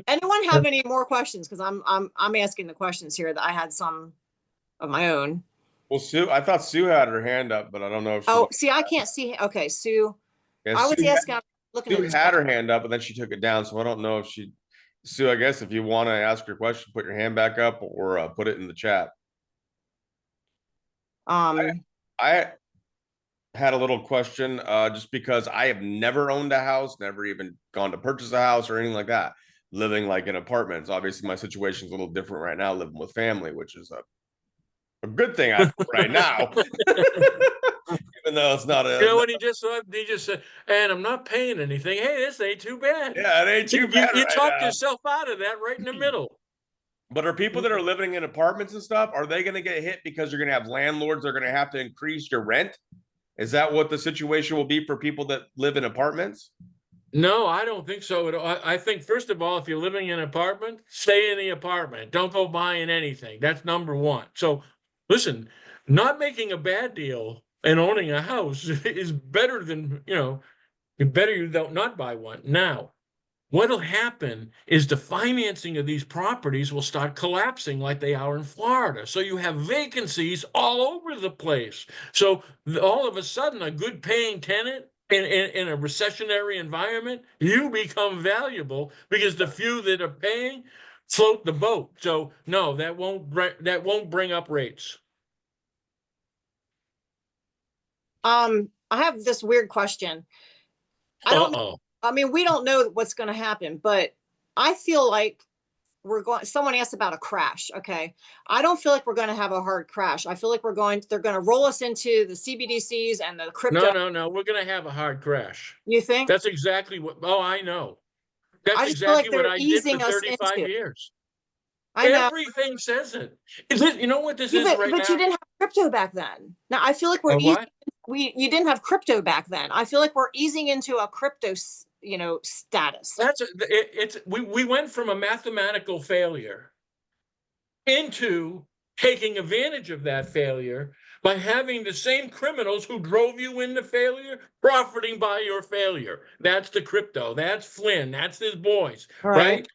anyone have any more questions? Because I'm asking the questions here. That I had some of my own. Well, Sue, I thought Sue had her hand up, but I don't know if she see, I can't see. Okay, Sue. Yeah, I was asking. Sue had her hand up, and then she took it down. So I don't know if Sue, I guess if you want to ask your question, put your hand back up or put it in the chat. I had a little question just because I have never owned a house, never even gone to purchase a house or anything like that. Living like in apartments. Obviously, my situation is a little different right now, living with family, which is a good thing I right now. Even though it's not when he just said, and I'm not paying anything. Hey, this ain't too bad. Yeah, it ain't too bad. You talked yourself out of that right in the middle. But are people that are living in apartments and stuff, are they going to get hit because you're going to have landlords that are going to have to increase your rent? Is that what the situation will be for people that live in apartments? No, I don't think so at all. I think, first of all, if you're living in an apartment, stay in the apartment. Don't go buying anything. That's number one. So listen, not making a bad deal and owning a house is better than, better you don't not buy one. Now, what'll happen is the financing of these properties will start collapsing like they are in Florida. So you have vacancies all over the place. So all of a sudden, a good paying tenant in a recessionary environment, you become valuable because the few that are paying float the boat. So no, that won't bring up rates. I have this weird question. I don't know. I mean, we don't know what's going to happen, but I feel like someone asked about a crash. Okay. I don't feel like we're going to have a hard crash. I feel like they're going to roll us into the CBDCs and the crypto. No. We're going to have a hard crash. You think? That's exactly what, I know. That's exactly what I did for 35 years. I know. Everything says it. You know what this is right now? But you didn't have crypto back then. Now I feel like you didn't have crypto back then. I feel like we're easing into a crypto, status. We went from a mathematical failure into taking advantage of that failure by having the same criminals who drove you into failure profiting by your failure. That's the crypto. That's Flynn. That's his boys, right?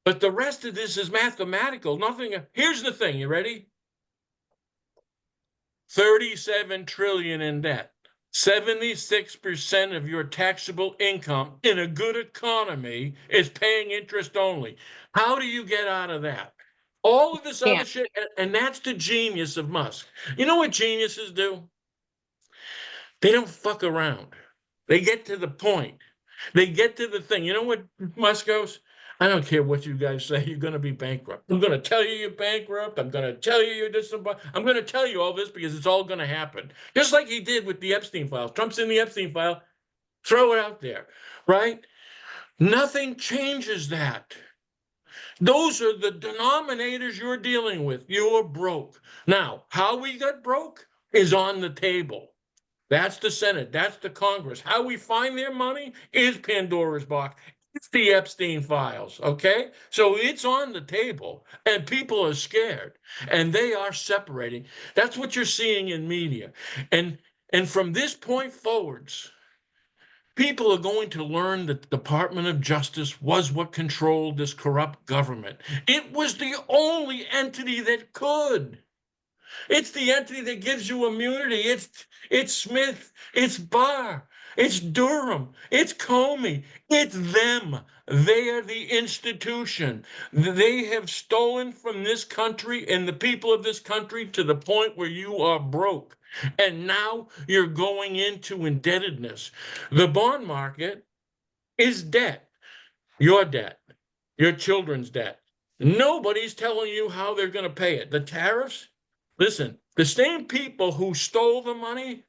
But the rest of this is mathematical. Nothing. Here's the thing. You ready? 37 trillion in debt. 76% of your taxable income in a good economy is paying interest only. How do you get out of that? All of this other shit, and that's the genius of Musk. You know what geniuses do? They don't fuck around. They get to the point. They get to the thing. You know what Musk goes? I don't care what you guys say. You're going to be bankrupt. I'm going to tell you you're bankrupt. I'm going to tell you you're this. I'm going to tell you all this because it's all going to happen. Just like he did with the Epstein files. Trump's in the Epstein file. Throw it out there, right? Nothing changes that. Those are the denominators you're dealing with. You're broke. Now, how we got broke is on the table. That's the Senate. That's the Congress. How we find their money is Pandora's box. It's the Epstein files, okay? So it's on the table, and people are scared, and they are separating. That's what you're seeing in media. And from this point forwards, people are going to learn that the Department of Justice was what controlled this corrupt government. It was the only entity that could. It's the entity that gives you immunity. It's Smith, it's Barr, it's Durham, it's Comey, it's them. They are the institution. They have stolen from this country and the people of this country to the point where you are broke. And now you're going into indebtedness. The bond market is debt. Your debt, your children's debt. Nobody's telling you how they're going to pay it. The tariffs, listen, the same people who stole the money,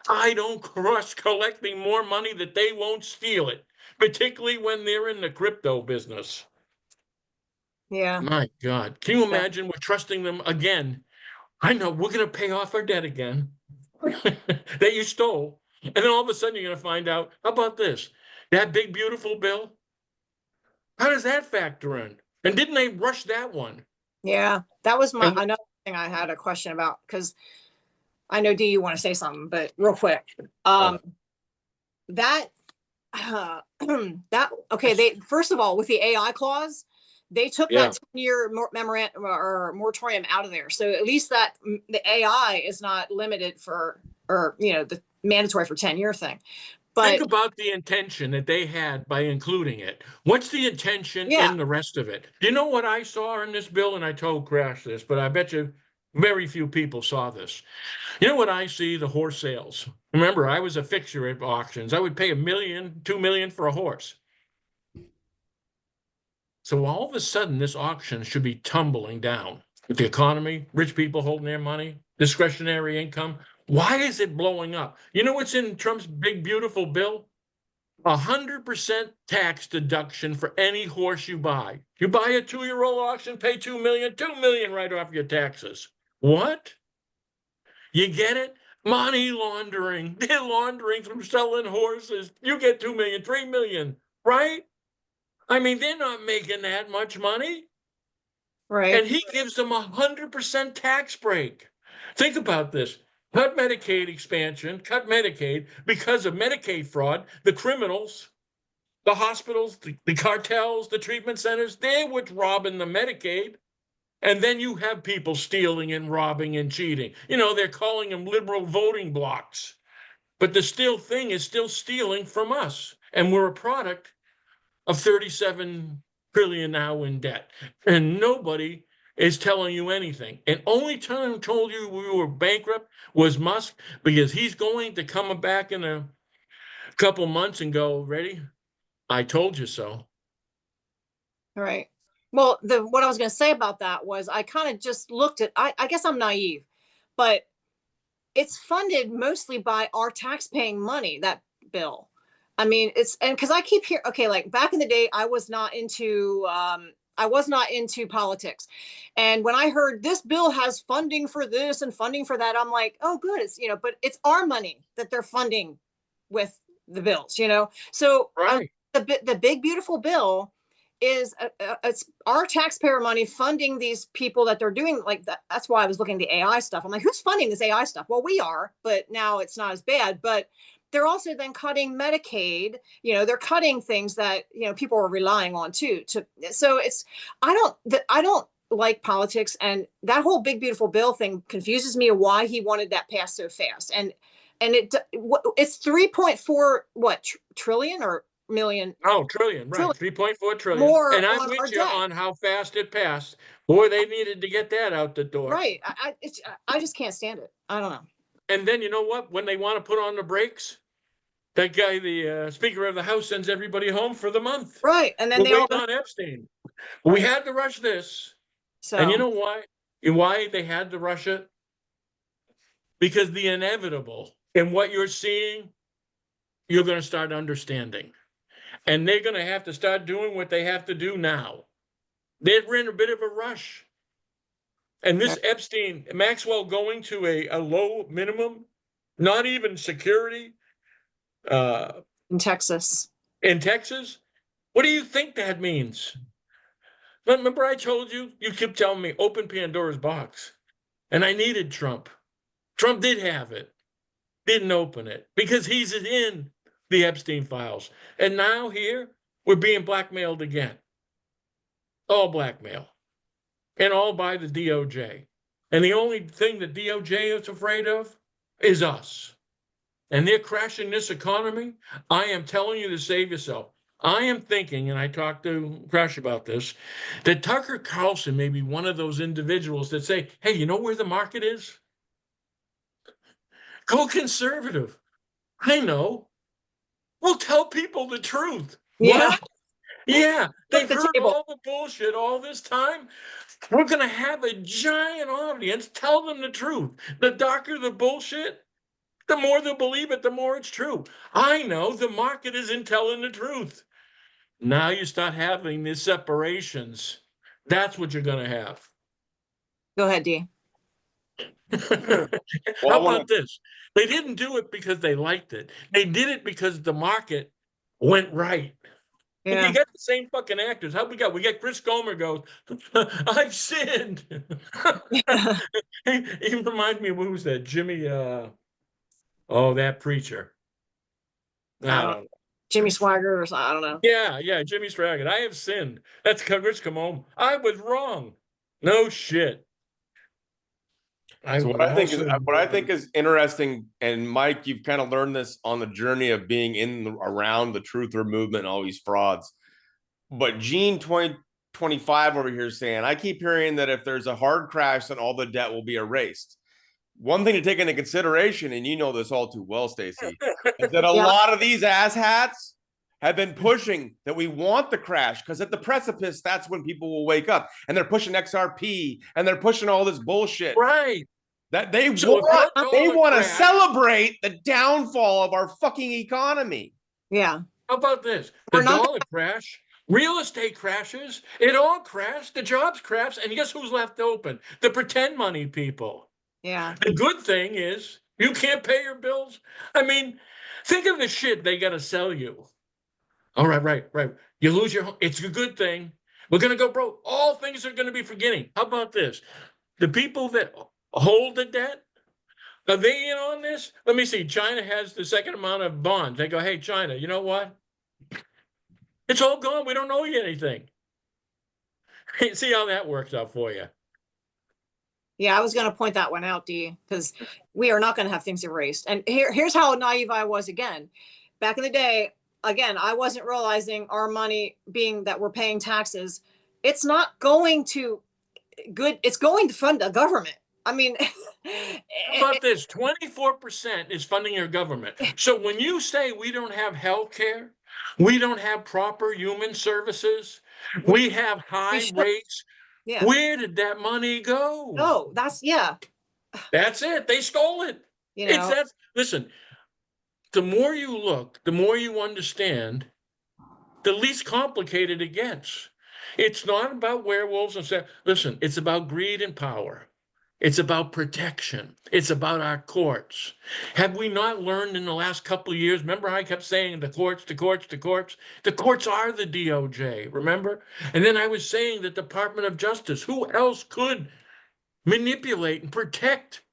I don't crush collecting more money that they won't steal it, particularly when they're in the crypto business. Yeah. My God. Can you imagine we're trusting them again? I know we're going to pay off our debt again that you stole. And then all of a sudden you're going to find out, how about this? That big, beautiful bill? How does that factor in? And didn't they rush that one? Yeah. That was another thing I had a question about, because I know, Dee, you want to say something, but real quick. Okay, first of all, with the AI clause, they took that 10-year memorandum or moratorium out of there. So at least that the AI is not limited for, or, the mandatory for 10-year thing. But think about the intention that they had by including it. What's the intention in the rest of it? Do you know what I saw in this bill? And I told Crash this, but I bet you very few people saw this. You know what I see? The horse sales. Remember, I was a fixture at auctions. I would pay $1 million, $2 million for a horse. So all of a sudden, this auction should be tumbling down with the economy, rich people holding their money, discretionary income. Why is it blowing up? You know what's in Trump's big, beautiful bill? 100% tax deduction for any horse you buy. You buy a 2-year-old auction, pay $2 million, $2 million right off your taxes. What? You get it? Money laundering. They're laundering from selling horses. You get 2 million, 3 million, right? I mean, they're not making that much money. Right. And he gives them 100% tax break. Think about this. Cut Medicaid expansion, cut Medicaid because of Medicaid fraud. The criminals, the hospitals, the cartels, the treatment centers, they're what's robbing the Medicaid. And then you have people stealing and robbing and cheating. They're calling them liberal voting blocks. But the still thing is still stealing from us. And we're a product of 37 trillion now in debt. And nobody is telling you anything. And only time told you we were bankrupt was Musk, because he's going to come back in a couple months and go, ready? I told you so. All right. Well, what I was going to say about that was I kind of just looked at, I guess I'm naive, but it's funded mostly by our tax-paying money, that bill. I mean, and because I keep hearing, okay, like back in the day, I was not into politics. And when I heard this bill has funding for this and funding for that, I'm like, oh, good. It's, but it's our money that they're funding with the bills, So right. the big, beautiful bill is it's our taxpayer money funding these people that they're doing like that. That's why I was looking at the AI stuff. I'm like, who's funding this AI stuff? Well, we are, but now it's not as bad. But they're also then cutting Medicaid. They're cutting things that people are relying on too. So it's I don't like politics, and that whole big beautiful bill thing confuses me of why he wanted that passed so fast. And it's 3.4 trillion or million. Oh, trillion, right. Trillion. 3.4 trillion. More And I'm on our with you debt. on how fast it passed. Boy, they needed to get that out the door. Right. I just can't stand it. I don't know. And then you know what? When they want to put on the brakes, that guy, the Speaker of the House, sends everybody home for the month. Right. And then We're they all waiting on Epstein. We had to rush this. so And you know why? Why they had to rush it? Because the inevitable and what you're seeing, you're going to start understanding. And they're going to have to start doing what they have to do now. They're in a bit of a rush. And this Epstein, Maxwell going to a low minimum, not even security in Texas. in Texas, what do you think that means? Remember I told you, you kept telling me, open Pandora's box. And I needed Trump. Trump did have it, didn't open it, because he's in the Epstein files. And now here, we're being blackmailed again. All blackmail. And all by the DOJ. And the only thing the DOJ is afraid of is us. And they're crashing this economy. I am telling you to save yourself. I am thinking, and I talked to Crash about this, that Tucker Carlson may be one of those individuals that say, hey, you know where the market is? Go conservative. I know. We'll tell people the truth. Yeah. What? Yeah. They've the heard table. all the bullshit all this time. We're going to have a giant audience. Tell them the truth. The darker the bullshit, the more they'll believe it, the more it's true. I know the market isn't telling the truth. Now you start having these separations. That's what you're going to have. Go ahead, D. How about this? They didn't do it because they liked it. They did it because the market went right. Yeah. You get the same fucking actors. How we got? We got Chris Comer goes, I've sinned. He reminds me of who's that? Jimmy, that preacher. I don't know. Jimmy Swagger or something. I don't know. Yeah, Jimmy Swaggart. I have sinned. That's Chris Comer. I was wrong. No shit. So what I think is interesting, and Mike, you've kind of learned this on the journey of being around the truther movement and all these frauds. But Gene 2025 over here is saying, I keep hearing that if there's a hard crash, then all the debt will be erased. One thing to take into consideration, and you know this all too well, Stacy, is that a lot of these asshats have been pushing that we want the crash, because at the precipice, that's when people will wake up. And they're pushing XRP, and they're pushing all this bullshit. Right. That they want to celebrate the downfall of our fucking economy. Yeah. How about this? The dollar crash, real estate crashes, it all crashed, the jobs crashed, and guess who's left open? The pretend money people. Yeah. The good thing is you can't pay your bills. I mean, think of the shit they got to sell you. All right. You lose your home. It's a good thing. We're going to go broke. All things are going to be forgetting. How about this? The people that hold the debt, are they in on this? Let me see. China has the second amount of bonds. They go, hey, China, you know what? It's all gone. We don't owe you anything. See how that works out for you. Yeah, I was going to point that one out, D, because we are not going to have things erased. And here's how naive I was again. Back in the day, again, I wasn't realizing our money being that we're paying taxes. It's not going to good. It's going to fund the government. I mean, how about this? 24% is funding your government. So when you say we don't have health care, we don't have proper human services, we have high rates. Yeah. Where did that money go? Oh, that's it. They stole it. Listen, the more you look, the more you understand, the least complicated it gets. It's not about werewolves and stuff. Listen, it's about greed and power. It's about protection. It's about our courts. Have we not learned in the last couple of years? Remember, I kept saying the courts, the courts, the courts. The courts are the DOJ, remember? And then I was saying the Department of Justice. Who else could manipulate and protect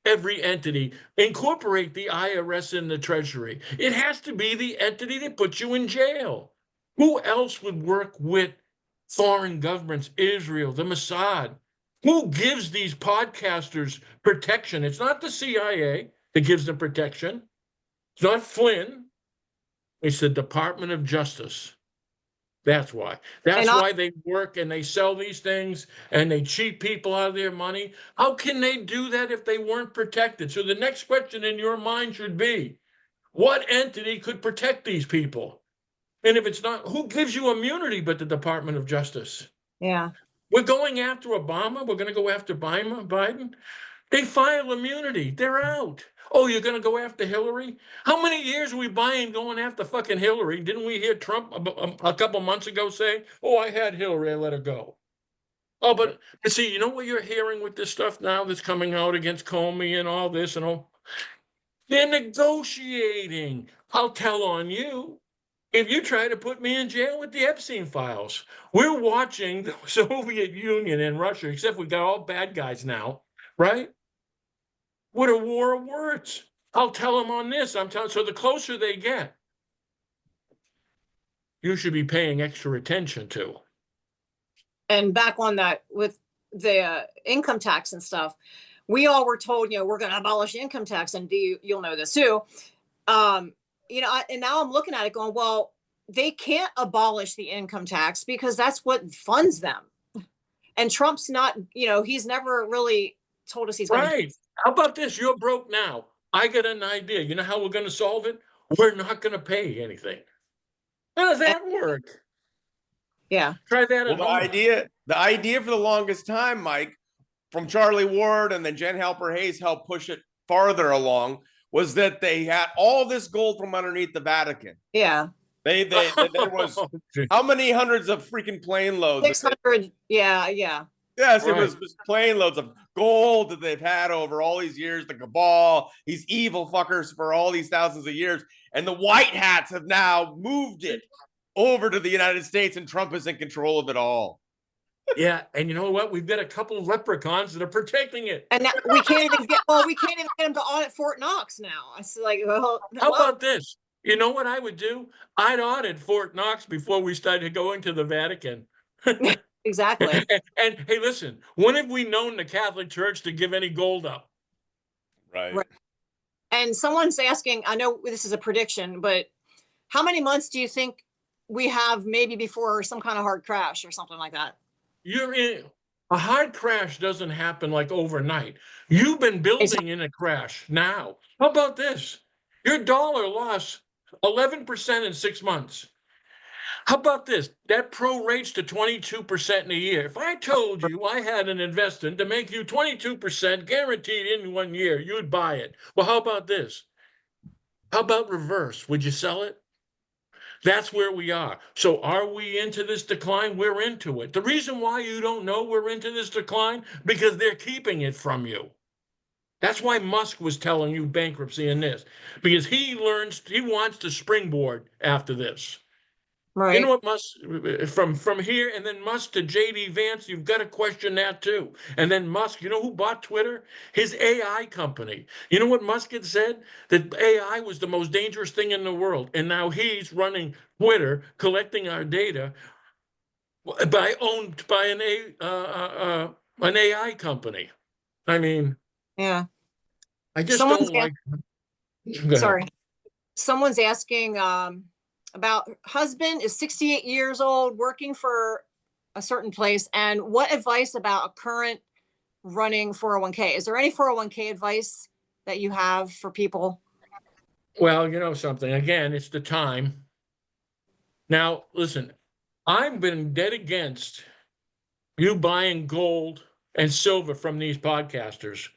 every entity, incorporate the IRS in the Treasury? It has to be the entity that puts you in jail. Who else would work with foreign governments, Israel, the Mossad? Who gives these podcasters protection? It's not the CIA that gives them protection. It's not Flynn. It's the Department of Justice. That's why. That's why they work and they sell these things and they cheat people out of their money. How can they do that if they weren't protected? So the next question in your mind should be, what entity could protect these people? And if it's not, who gives you immunity but the Department of Justice? Yeah. We're going after Obama. We're going to go after Biden. They file immunity. They're out. Oh, you're going to go after Hillary? How many years are we buying going after fucking Hillary? Didn't we hear Trump a couple months ago say, oh, I had Hillary, I let her go. Oh, but see, you know what you're hearing with this stuff now that's coming out against Comey and all this and all? They're negotiating. I'll tell on you if you try to put me in jail with the Epstein files. We're watching the Soviet Union and Russia, except we got all bad guys now, right? What a war of words. I'll tell them on this. I'm telling. So the closer they get, you should be paying extra attention to. And back on that with the income tax and stuff, we all were told, we're going to abolish income tax, and you'll know this too. And now I'm looking at it going, well, they can't abolish the income tax because that's what funds them. And Trump's not, he's never really told us he's going to. Right. How about this? You're broke now. I got an idea. You know how we're going to solve it? We're not going to pay anything. How does that work? Yeah. Try that at Well, home. the idea for the longest time, Mike, from Charlie Ward and then Jen Halper Hayes helped push it farther along, was that they had all this gold from underneath the Vatican. Yeah. There was how many hundreds of freaking plane loads? 600. Yeah. Yeah. Yes, Right. It was just plane loads of gold that they've had over all these years. The cabal, these evil fuckers for all these thousands of years. And the white hats have now moved it over to the United States, and Trump is in control of it all. Yeah, and you know what? We've got a couple of leprechauns that are protecting it. And now we can't even get them to audit Fort Knox now. I was like, well, how about this? You know what I would do? I'd audit Fort Knox before we started going to the Vatican. Exactly. And hey, listen, when have we known the Catholic Church to give any gold up? Right. And someone's asking, I know this is a prediction, but how many months do you think we have maybe before some kind of hard crash or something like that? A hard crash doesn't happen like overnight. You've been building in a crash now. How about this? Your dollar lost 11% in 6 months. How about this? That prorates to 22% in a year. If I told you I had an investment to make you 22% guaranteed in 1 year, you'd buy it. Well, how about this? How about reverse? Would you sell it? That's where we are. So are we into this decline? We're into it. The reason why you don't know we're into this decline, because they're keeping it from you. That's why Musk was telling you bankruptcy in this, because he wants to springboard after this. Right. You know what, Musk, from here and then Musk to JD Vance, you've got to question that too. And then Musk, you know who bought Twitter? His AI company. You know what Musk had said? That AI was the most dangerous thing in the world. And now he's running Twitter, collecting our data owned by an AI company. I mean, yeah. I just don't like. Sorry. Someone's asking, about husband is 68 years old, working for a certain place, and what advice about a current running 401k? Is there any 401k advice that you have for people? Well, you know something, again, it's the time. Now, listen, I've been dead against you buying gold and silver from these podcasters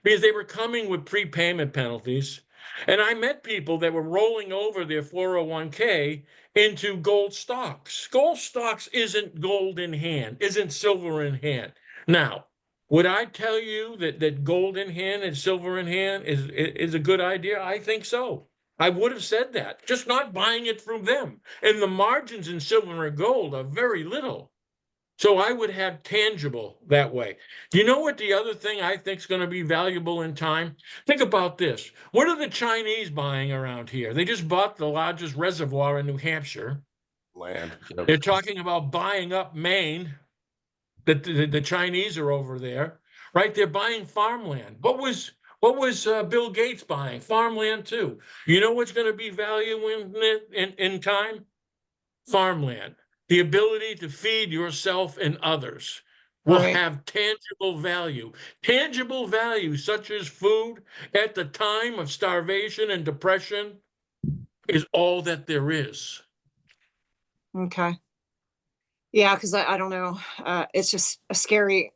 because they were coming with prepayment penalties. And I met people that were rolling over their 401k into gold stocks. Gold stocks isn't gold in hand, isn't silver in hand. Now, Would I tell you that gold in hand and silver in hand is a good idea? I think so. I would have said that, just not buying it from them. And the margins in silver and gold are very little. So I would have tangible that way. Do you know what the other thing I think is going to be valuable in time? Think about this. What are the Chinese buying around here? They just bought the largest reservoir in New Hampshire. Land. They're talking about buying up Maine. The Chinese are over there, right? They're buying farmland. What was Bill Gates buying? Farmland too. You know what's going to be value in time? Farmland. The ability to feed yourself and others will Right. have tangible value. Tangible value, such as food at the time of starvation and depression, is all that there is. Okay. Yeah, because I don't know. It's just a scary.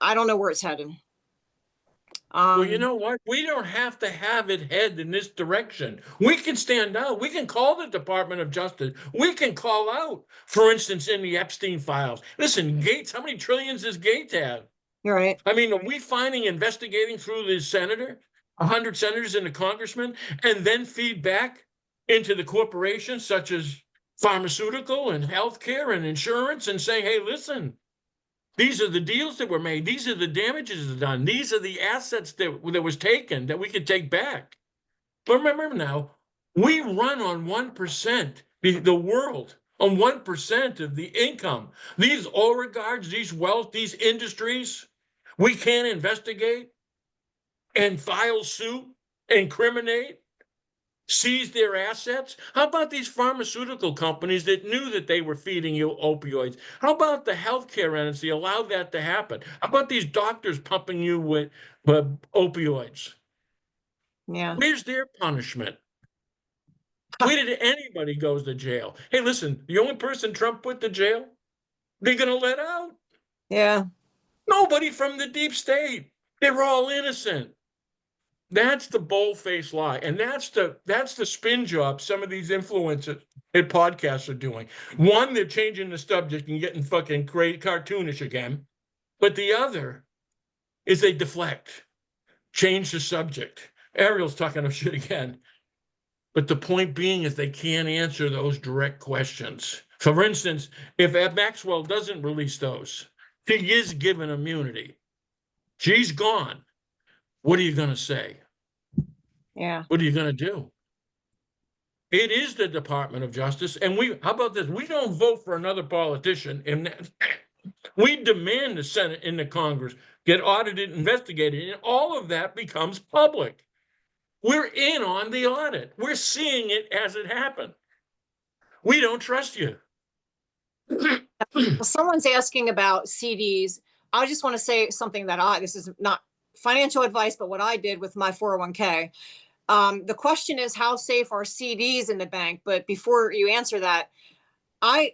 I don't know where it's headed. Well, you know what? We don't have to have it head in this direction. We can stand out. We can call the Department of Justice. We can call out, for instance, in the Epstein files. Listen, Gates, how many trillions does Gates have? You're right. I mean, are we investigating through the senator, 100 senators and a congressman, and then feed back into the corporations such as pharmaceutical and healthcare and insurance and say, hey, listen, these are the deals that were made. These are the damages that are done. These are the assets that was taken that we could take back. But remember now, we run on 1%, the world on 1% of the income. These oligarchs, these wealth, these industries, we can't investigate and file suit, incriminate, seize their assets. How about these pharmaceutical companies that knew that they were feeding you opioids? How about the healthcare industry allow that to happen? How about these doctors pumping you with opioids? Yeah. Where's their punishment? Where did anybody goes to jail? Hey, listen, the only person Trump put to jail, they're going to let out. Yeah. Nobody from the deep state. They're all innocent. That's the bold-faced lie, and that's the spin job some of these influencers and podcasts are doing. One, they're changing the subject and getting fucking cartoonish again, but the other is they deflect, change the subject. Ariel's talking of shit again, but the point being is they can't answer those direct questions. For instance, if Maxwell doesn't release those, he is given immunity. She's gone. What are you going to say? Yeah. What are you going to do? It is the Department of Justice. And how about this? We don't vote for another politician. And we demand the Senate and the Congress get audited, investigated, and all of that becomes public. We're in on the audit. We're seeing it as it happened. We don't trust you. Well, someone's asking about CDs. I just want to say something that this is not financial advice, but what I did with my 401k. The question is, how safe are CDs in the bank? But before you answer that, I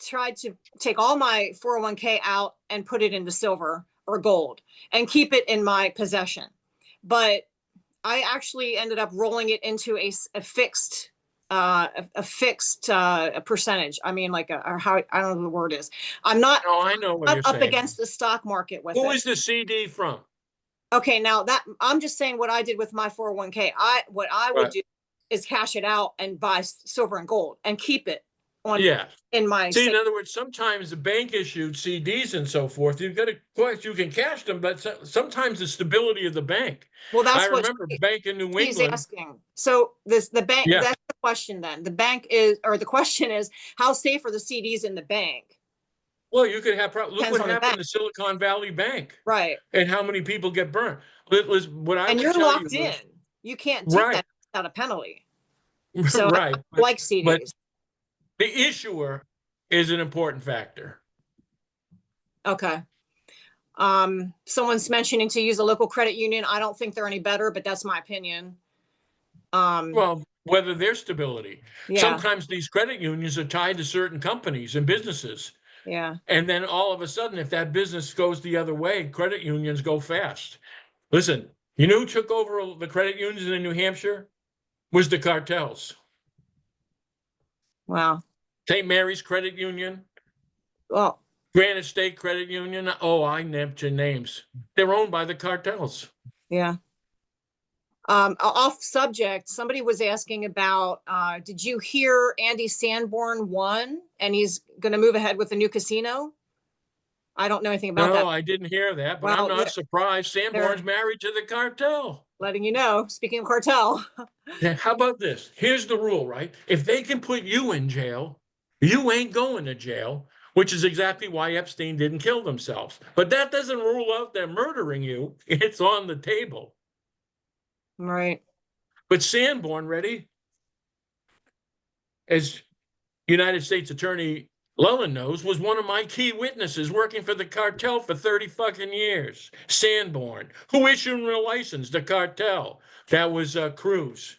tried to take all my 401k out and put it into silver or gold and keep it in my possession. But I actually ended up rolling it into a fixed percentage. I mean, like or how, I don't know what the word is. I'm not I know what you're up saying. against the stock market with Who it. is the CD from? Okay, now that I'm just saying what I did with my 401k. What I would do is cash it out and buy silver and gold and keep it on in my See, in other words, sometimes the bank issued CDs and so forth. You've got to, you can cash them, but sometimes the stability of the bank. Well, that's I what remember Bank in New he's England asking. So the bank, that's the question then. The bank is, or the question is, how safe are the CDs in the bank? Well, you could have look Depends what on the happened bank. to Silicon Valley Bank, Right? and how many people get burned. What I And would you're tell locked you in. is, You can't take that without a penalty. So I right, like but CDs. the issuer is an important factor. Okay. Someone's mentioning to use a local credit union. I don't think they're any better, but that's my opinion. Well, whether their stability. Yeah. Sometimes these credit unions are tied to certain companies and businesses. Yeah. And then all of a sudden, if that business goes the other way, credit unions go fast. Listen, you know who took over the credit unions in New Hampshire? Was the cartels. Wow. St. Mary's Credit Union. Well, Granite State Credit Union. Oh, I named your names. They're owned by the cartels. Yeah. Off subject, somebody was asking about, did you hear Andy Sanborn won and he's going to move ahead with a new casino? I don't know anything about that. No, I didn't hear that, but I'm Well, not surprised. Sanborn's married to the cartel. letting you know, speaking of cartel. Yeah, how about this? Here's the rule, right? If they can put you in jail, you ain't going to jail, which is exactly why Epstein didn't kill themselves. But that doesn't rule out them murdering you. It's on the table. Right. But Sanborn, ready? As United States Attorney Lelland knows, was one of my key witnesses working for the cartel for 30 fucking years. Sanborn, who issued a license, the cartel. That was Cruz.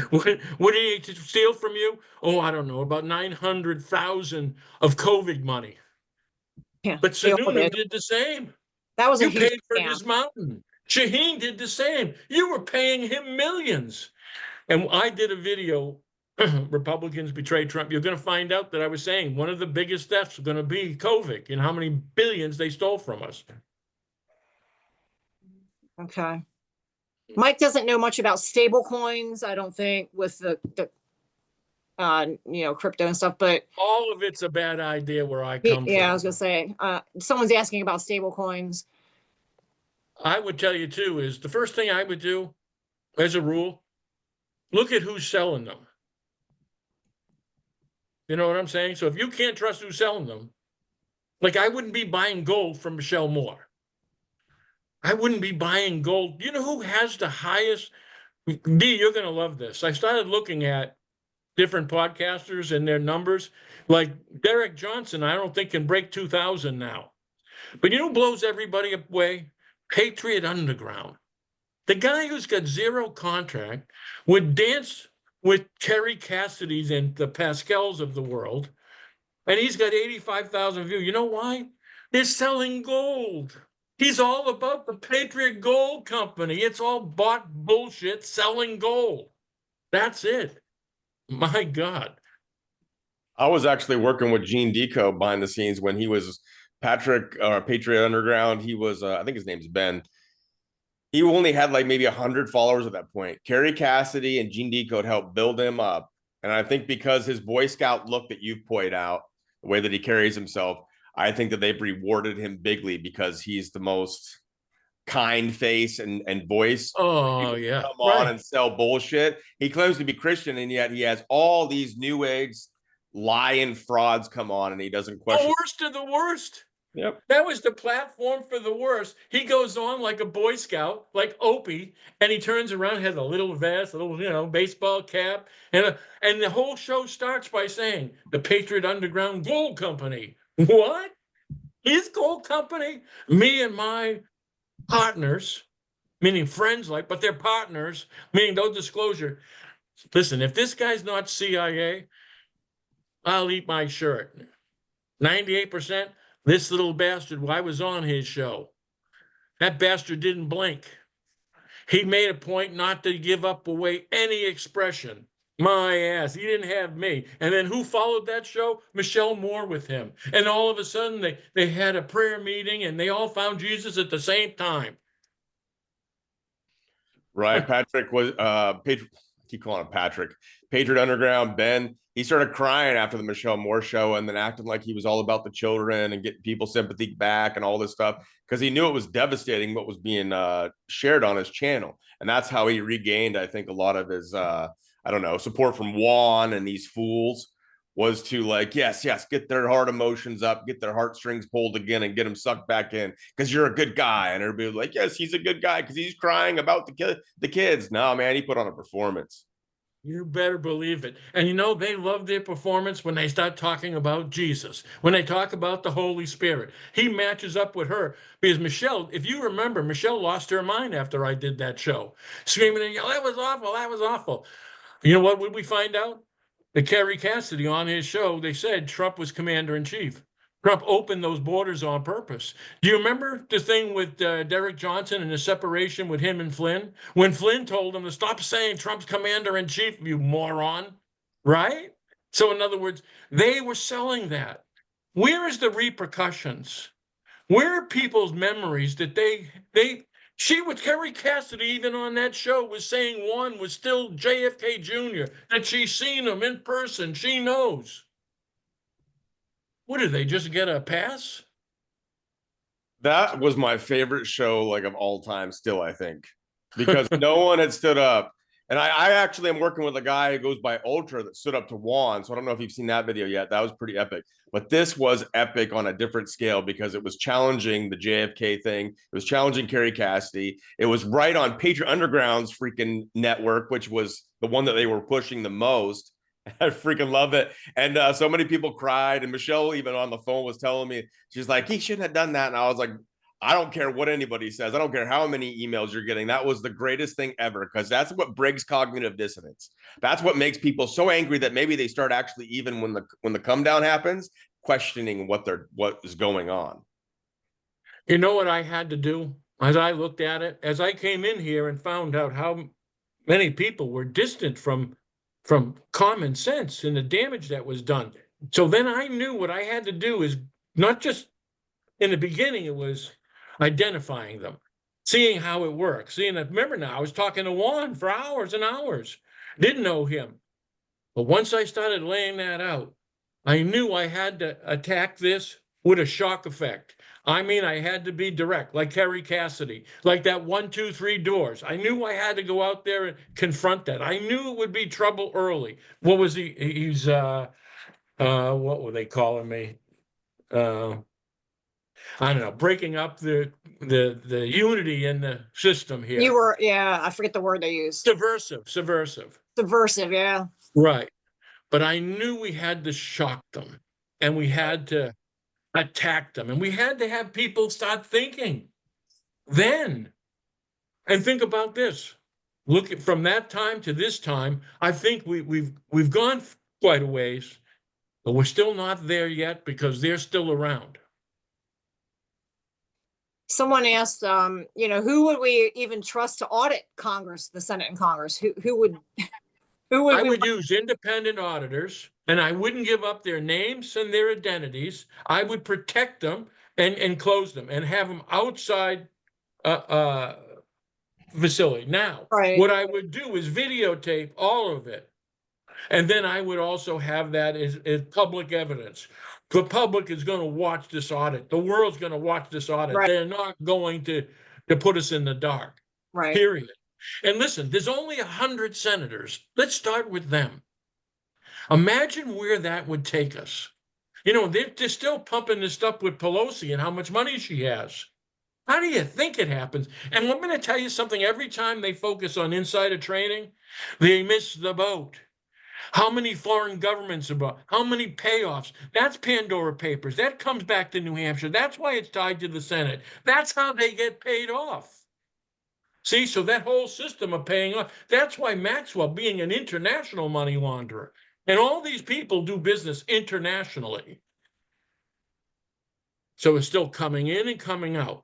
What did he steal from you? Oh, I don't know, about 900,000 of COVID money. Yeah. But Sununu did the same. That was a You huge paid for scam. his mountain. Shaheen did the same. You were paying him millions. And I did a video, Republicans betray Trump. You're going to find out that I was saying one of the biggest thefts is going to be COVID and how many billions they stole from us. Okay. Mike doesn't know much about stable coins, I don't think, with the crypto and stuff, but all of it's a bad idea where I come from. Yeah, I was gonna say, someone's asking about stable coins. I would tell you too, is the first thing I would do as a rule, look at who's selling them. You know what I'm saying? So if you can't trust who's selling them, like I wouldn't be buying gold from Michelle Moore. I wouldn't be buying gold. You know who has the highest? D, you're going to love this. I started looking at different podcasters and their numbers. Like Derek Johnson, I don't think can break 2,000 now. But you know who blows everybody away? Patriot Underground. The guy who's got zero contract would dance with Terry Cassidy's and the Pascals of the world, and he's got 85,000 views. You know why? They're selling gold. He's all about the Patriot Gold Company. It's all bought bullshit selling gold. That's it. My God. I was actually working with Gene Deco behind the scenes when he was Patriot Underground. He was, I think his name's Ben. He only had like maybe 100 followers at that point. Kerry Cassidy and Gene Deco had helped build him up. And I think because his Boy Scout look that you've pointed out, the way that he carries himself, I think that they've rewarded him bigly because he's the most kind face and voice. Oh, yeah. Come on and sell bullshit. He claims to be Christian, and yet he has all these new age lying frauds come on, and he doesn't question. The worst of the worst. Yep. That was the platform for the worst. He goes on like a Boy Scout, like Opie, and he turns around, has a little vest, a little, baseball cap, and the whole show starts by saying, the Patriot Underground Gold Company. What? His gold company? Me and my partners, meaning friends but they're partners, meaning no disclosure. Listen, if this guy's not CIA, I'll eat my shirt. 98%. This little bastard, I was on his show. That bastard didn't blink. He made a point not to give up away any expression. My ass, he didn't have me. And then who followed that show? Michelle Moore with him. And all of a sudden, they had a prayer meeting, and they all found Jesus at the same time. Right. Patrick was, I keep calling him Patrick. Patriot Underground, Ben, he started crying after the Michelle Moore show and then acting like he was all about the children and getting people sympathy back and all this stuff because he knew it was devastating what was being shared on his channel. And that's how he regained, I think, a lot of his, support from Juan and these fools was to yes, get their heart emotions up, get their heartstrings pulled again and get them sucked back in because you're a good guy. And everybody was like, yes, he's a good guy because he's crying about the kids. No, man, he put on a performance. You better believe it. And they love their performance when they start talking about Jesus, when they talk about the Holy Spirit. He matches up with her because Michelle, if you remember, Michelle lost her mind after I did that show, screaming and yelling, that was awful, that was awful. You know what would we find out? The Kerry Cassidy on his show, they said Trump was commander-in-chief. Trump opened those borders on purpose. Do you remember the thing with Derek Johnson and the separation with him and Flynn? When Flynn told him to stop saying Trump's commander-in-chief, you moron, right? So in other words, they were selling that. Where is the repercussions? Where are people's memories that she was Kerry Cassidy, even on that show, was saying Juan was still JFK Jr., that she's seen him in person. She knows. What did they just get a pass? That was my favorite show, like of all time, still, I think, because no one had stood up. And I actually am working with a guy who goes by Ultra that stood up to Juan. So I don't know if you've seen that video yet. That was pretty epic. But this was epic on a different scale because it was challenging the JFK thing. It was challenging Kerry Cassidy. It was right on Patriot Underground's freaking network, which was the one that they were pushing the most. I freaking love it. And so many people cried. And Michelle, even on the phone, was telling me, she's like, he shouldn't have done that. And I was like, I don't care what anybody says. I don't care how many emails you're getting. That was the greatest thing ever because that's what breaks cognitive dissonance. That's what makes people so angry that maybe they start actually, even when the come down happens, questioning what is going on. You know what I had to do as I looked at it, as I came in here and found out how many people were distant from common sense and the damage that was done. So then I knew what I had to do is not just in the beginning, it was identifying them, seeing how it works, seeing that. Remember now, I was talking to Juan for hours and hours, didn't know him. But once I started laying that out, I knew I had to attack this with a shock effect. I mean, I had to be direct, like Kerry Cassidy, like that 1, 2, 3 doors. I knew I had to go out there and confront that. I knew it would be trouble early. What was he? He's what were they calling me? I don't know, breaking up the unity in the system here. You were, yeah, I forget the word they used. Subversive. Subversive, yeah. Right. But I knew we had to shock them and we had to attack them and we had to have people start thinking then. And think about this. Look at from that time to this time, I think we've gone quite a ways, but we're still not there yet because they're still around. Someone asked, who would we even trust to audit Congress, the Senate and Congress? Who would I would use independent auditors, and I wouldn't give up their names and their identities. I would protect them and close them and have them outside facility. Now, Right. What I would do is videotape all of it. And then I would also have that as public evidence. The public is going to watch this audit. The world's going to watch this audit. Right. They're not going to put us in the dark. Right. Period. And listen, there's only 100 senators. Let's start with them. Imagine where that would take us. They're still pumping this stuff with Pelosi and how much money she has. How do you think it happens? And I'm going to tell you something. Every time they focus on insider trading, they miss the boat. How many foreign governments about? How many payoffs? That's Pandora Papers. That comes back to New Hampshire. That's why it's tied to the Senate. That's how they get paid off. See, so that whole system of paying off, that's why Maxwell, being an international money launderer, and all these people do business internationally. So it's still coming in and coming out.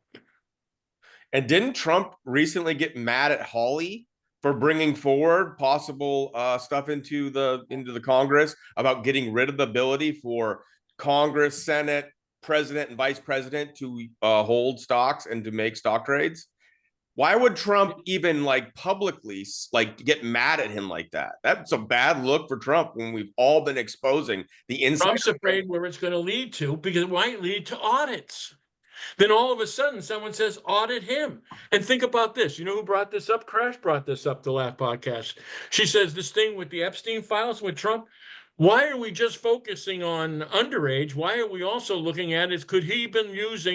And didn't Trump recently get mad at Hawley for bringing forward possible stuff into the Congress about getting rid of the ability for Congress, Senate, president, and vice president to hold stocks and to make stock trades? Why would Trump even publicly get mad at him like that? That's a bad look for Trump when we've all been exposing the inside. Trump's afraid where it's going to lead to because it might lead to audits. Then all of a sudden someone says audit him. And think about this. You know who brought this up? Crash brought this up the last podcast. She says this thing with the Epstein files with Trump. Why are we just focusing on underage? Why are we also looking at it? Could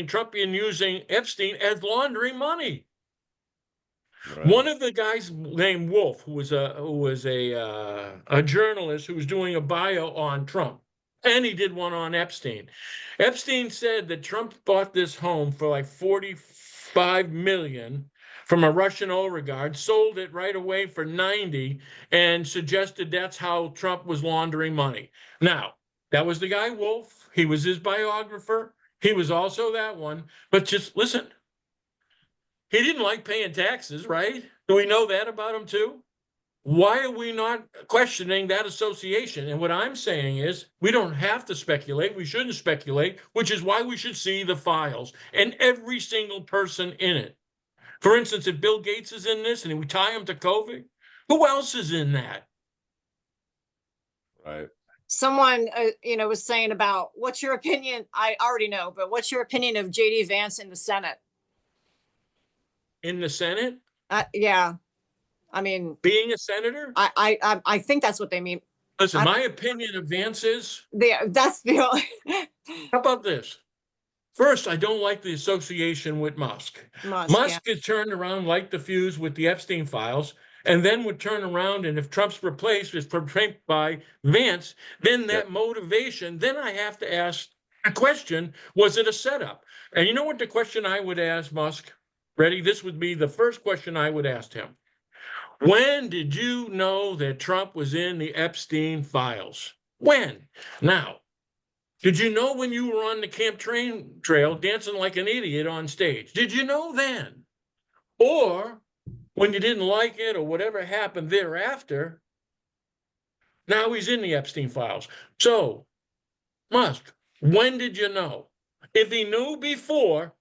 Trump been using Epstein as laundering money? Right. One of the guys named Wolf, who was a journalist who was doing a bio on Trump, and he did one on Epstein. Epstein said that Trump bought this home for like $45 million from a Russian oligarch, sold it right away for 90, and suggested that's how Trump was laundering money. Now, that was the guy Wolf. He was his biographer. He was also that one. But just listen. He didn't like paying taxes, right? Do we know that about him too? Why are we not questioning that association? And what I'm saying is we don't have to speculate. We shouldn't speculate, which is why we should see the files and every single person in it. For instance, if Bill Gates is in this and we tie him to COVID, who else is in that? Right. Someone, was saying about what's your opinion? I already know, but what's your opinion of JD Vance in the Senate? In the Senate? Yeah. I mean, being a senator? I think that's what they mean. Listen, my opinion of Vance is. That's the only. How about this? First, I don't like the association with Musk. Musk is turned around, like the fuse with the Epstein files, and then would turn around, and if Trump's replaced by Vance, then that motivation, then I have to ask a question, was it a setup? And you know what the question I would ask Musk? Ready? This would be the first question I would ask him. When did you know that Trump was in the Epstein files? When? Now, did you know when you were on the camp trail dancing like an idiot on stage? Did you know then? Or when you didn't like it or whatever happened thereafter, now he's in the Epstein files. So, Musk, when did you know? If he knew before,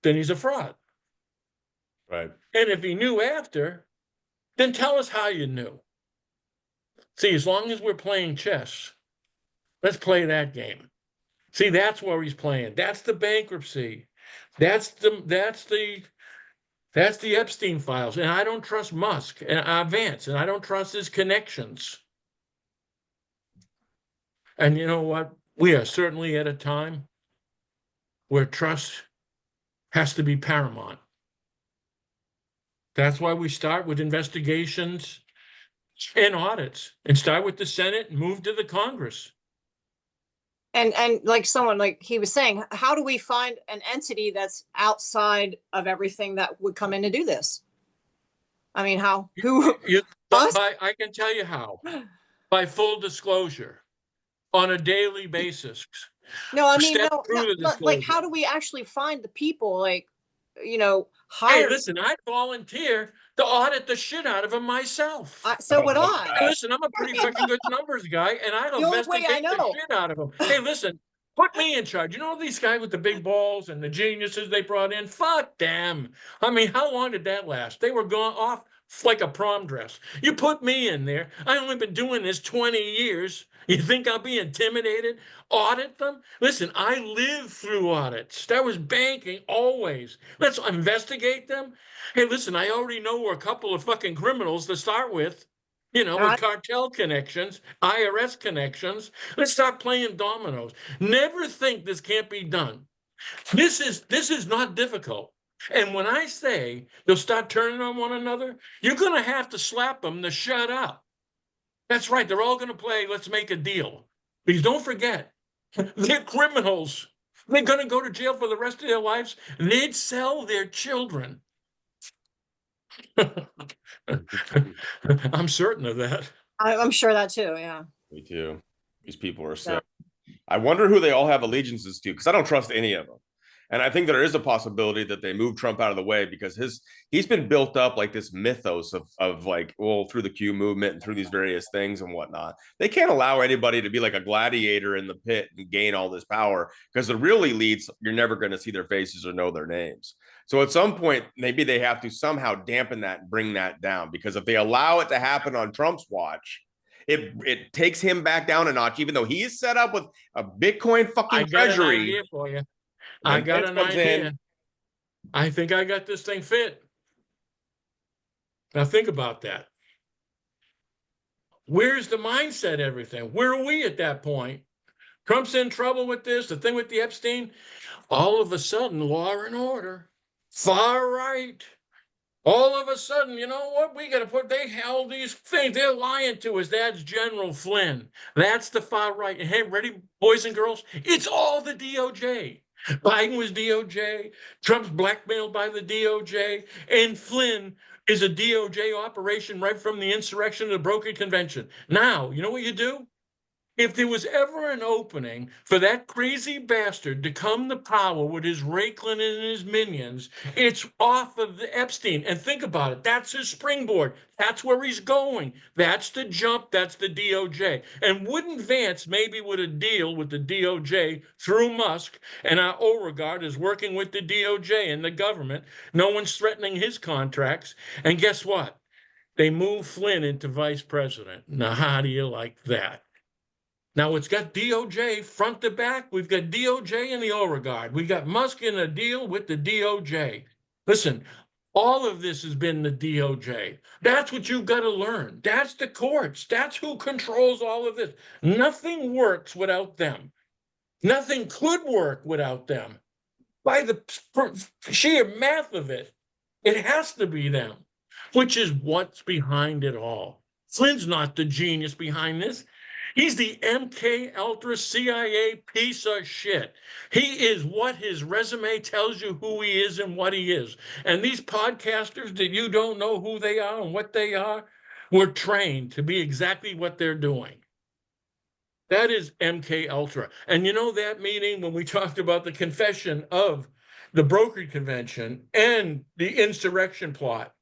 then he's a fraud. Right. And if he knew after, then tell us how you knew. See, as long as we're playing chess, let's play that game. See, that's where he's playing. That's the bankruptcy. That's the Epstein files. And I don't trust Musk and Vance, and I don't trust his connections. And you know what? We are certainly at a time where trust has to be paramount. That's why we start with investigations and audits and start with the Senate and move to the Congress. And like someone, like he was saying, how do we find an entity that's outside of everything that would come in to do this? I mean, how? Who? I can tell you how. By full disclosure, on a daily basis. No, I mean, like, how do we actually find the people? Like, hire? Hey, listen, I volunteer to audit the shit out of them myself. So would I. Hey, listen, I'm a pretty fucking good numbers guy, and I'll investigate the shit out of them. Hey, listen, put me in charge. You know these guys with the big balls and the geniuses they brought in? Fuck them. I mean, how long did that last? They were gone off like a prom dress. You put me in there. I only been doing this 20 years. You think I'll be intimidated? Audit them? Listen, I lived through audits. That was banking always. Let's investigate them. Hey, listen, I already know we're a couple of fucking criminals to start with, with cartel connections, IRS connections. Let's start playing dominoes. Never think this can't be done. This is not difficult. And when I say they'll start turning on one another, you're going to have to slap them to shut up. That's right. They're all going to play, let's make a deal. Because don't forget, they're criminals. They're going to go to jail for the rest of their lives. They'd sell their children. I'm certain of that. I'm sure that too, yeah. Me too. These people are sick. I wonder who they all have allegiances to, because I don't trust any of them. And I think there is a possibility that they move Trump out of the way because he's been built up like this mythos of like, well, through the Q movement and through these various things and whatnot. They can't allow anybody to be like a gladiator in the pit and gain all this power, because the real elites, you're never going to see their faces or know their names. So at some point, maybe they have to somehow dampen that and bring that down, because if they allow it to happen on Trump's watch, it takes him back down a notch, even though he's set up with a Bitcoin fucking treasury. An idea for you. I got an idea. I think I got this thing fit. Now think about that. Where's the mindset, everything? Where are we at that point? Trump's in trouble with this, the thing with the Epstein. All of a sudden, law and order, far right. All of a sudden, you know what? We got to they held these things. They're lying to us. That's General Flynn. That's the far right. Hey, ready, boys and girls? It's all the DOJ. Biden was DOJ. Trump's blackmailed by the DOJ. And Flynn is a DOJ operation right from the insurrection of the broker convention. Now, you know what you do? If there was ever an opening for that crazy bastard to come to power with his Raikkonen and his minions, it's off of the Epstein. And think about it. That's his springboard. That's where he's going. That's the jump. That's the DOJ. And wouldn't Vance maybe with a deal with the DOJ through Musk, and our Beauregard is working with the DOJ and the government. No one's threatening his contracts. And guess what? They move Flynn into vice president. Now, how do you like that? Now it's got DOJ front to back. We've got DOJ and the Beauregard. We got Musk in a deal with the DOJ. Listen, all of this has been the DOJ. That's what you've got to learn. That's the courts. That's who controls all of this. Nothing works without them. Nothing could work without them. By the sheer math of it, it has to be them, which is what's behind it all. Flynn's not the genius behind this. He's the MK Ultra CIA piece of shit. He is what his resume tells you who he is and what he is. And these podcasters that you don't know who they are and what they are were trained to be exactly what they're doing. That is MK Ultra. And you know that meeting when we talked about the confession of the brokered convention and the insurrection plot?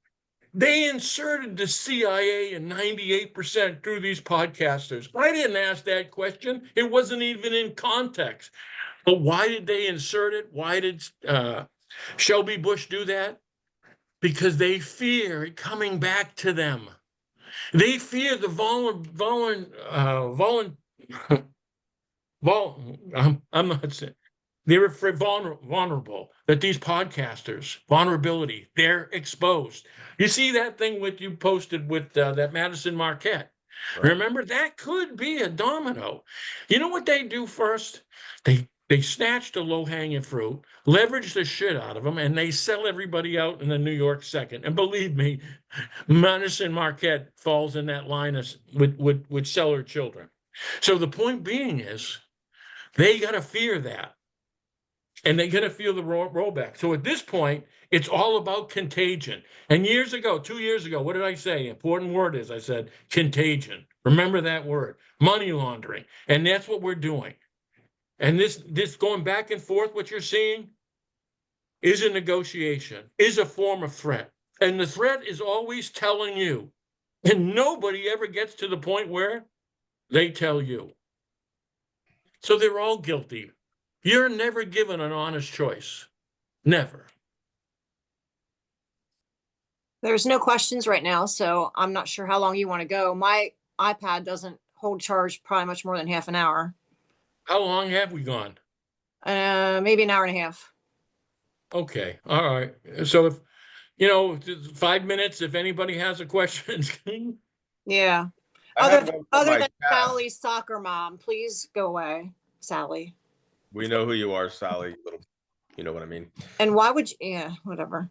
They inserted the CIA in 98% through these podcasters. I didn't ask that question. It wasn't even in context. But why did they insert it? Why did Shelby Bush do that? Because they fear it coming back to them. They fear the I'm not saying. They're vulnerable, that these podcasters, vulnerability, they're exposed. You see that thing what you posted with that Madison Marquette? Right. Remember, that could be a domino. You know what they do first? They snatch the low-hanging fruit, leverage the shit out of them, and they sell everybody out in the New York second. And believe me, Madison Marquette falls in that line with seller children. So the point being is, they got to fear that. And they got to feel the rollback. So at this point, it's all about contagion. And 2 years ago, what did I say? Important word is, I said, contagion. Remember that word. Money laundering. And that's what we're doing. And this going back and forth, what you're seeing, is a negotiation, is a form of threat. And the threat is always telling you. And nobody ever gets to the point where they tell you. So they're all guilty. You're never given an honest choice. Never. There's no questions right now, so I'm not sure how long you want to go. My iPad doesn't hold charge probably much more than half an hour. How long have we gone? Maybe an hour and a half. Okay. All right. So if, 5 minutes, if anybody has a question. Yeah. Other than Sally's soccer mom, please go away, Sally. We know who you are, Sally. You know what I mean? And why would you? Yeah, whatever.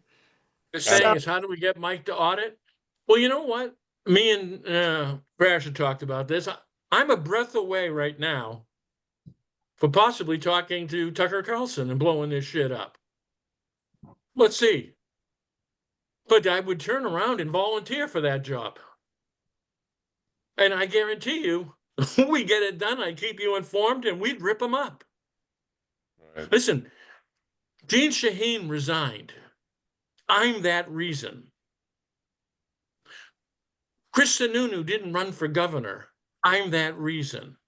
The saying is, how do we get Mike to audit? Well, you know what? Me and Crash had talked about this. I'm a breath away right now for possibly talking to Tucker Carlson and blowing this shit up. Let's see. But I would turn around and volunteer for that job. And I guarantee you, we get it done. I keep you informed, and we'd rip them up. Right. Listen, Jean Shaheen resigned. I'm that reason. Chris Sununu didn't run for governor. I'm that reason.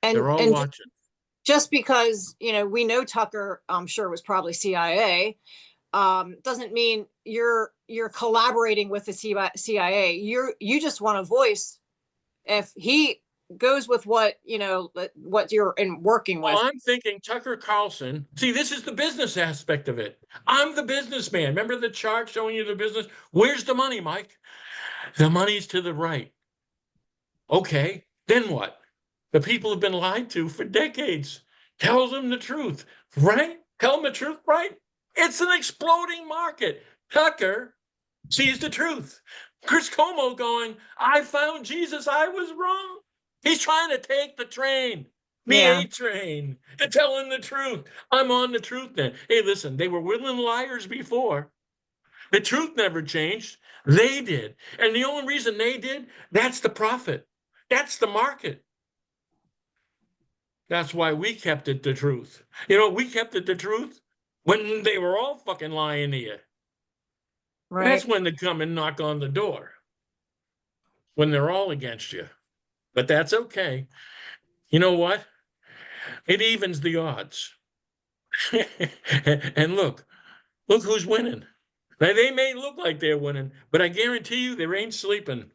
And they're all watching. Just because, we know Tucker, I'm sure was probably CIA, doesn't mean you're collaborating with the CIA. You just want a voice. If he goes with what you're working with. Well, I'm thinking Tucker Carlson. See, this is the business aspect of it. I'm the businessman. Remember the chart showing you the business? Where's the money, Mike? The money's to the right. Okay, then what? The people have been lied to for decades. Tell them the truth, right? Tell them the truth, right? It's an exploding market. Tucker sees the truth. Chris Cuomo going, I found Jesus. I was wrong. He's trying to take the train, A train, to tell him the truth. I'm on the truth then. Hey, listen, they were willing liars before. The truth never changed. They did. And the only reason they did, that's the profit. That's the market. That's why we kept it the truth. You know, we kept it the truth when they were all fucking lying to you. Right. That's when they come and knock on the door, when they're all against you. But that's okay. You know what? It evens the odds. And look who's winning. Now, they may look like they're winning, but I guarantee you they ain't sleeping.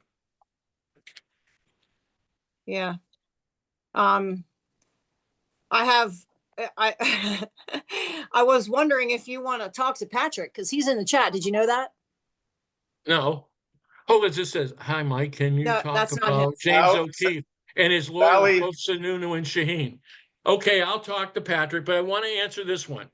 Yeah. I have, I, I was wondering if you want to talk to Patrick because he's in the chat. Did you know that? No. Oh, it just says, hi, Mike. Can you No, talk that's not him. about James Sal- O'Keefe and his lawyers, Sally- both Sununu and Shaheen? Okay, I'll talk to Patrick, but I want to answer this one.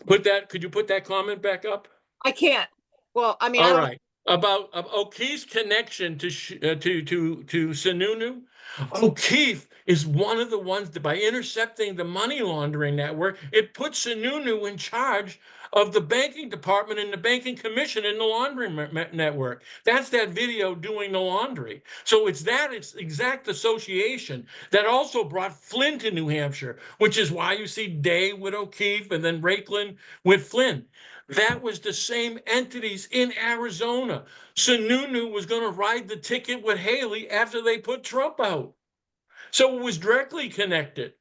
Could you put that comment back up? I can't. Well, I mean, I All don't. right. About O'Keefe's connection to Sununu. O'Keefe is one of the ones that by intercepting the money laundering network, it puts Sununu in charge of the banking department and the banking commission in the laundering network. That's that video doing the laundry. So it's exact association that also brought Flynn to New Hampshire, which is why you see Day with O'Keefe and then Raiklen with Flynn. That was the same entities in Arizona. Sununu was going to ride the ticket with Haley after they put Trump out. So it was directly connected.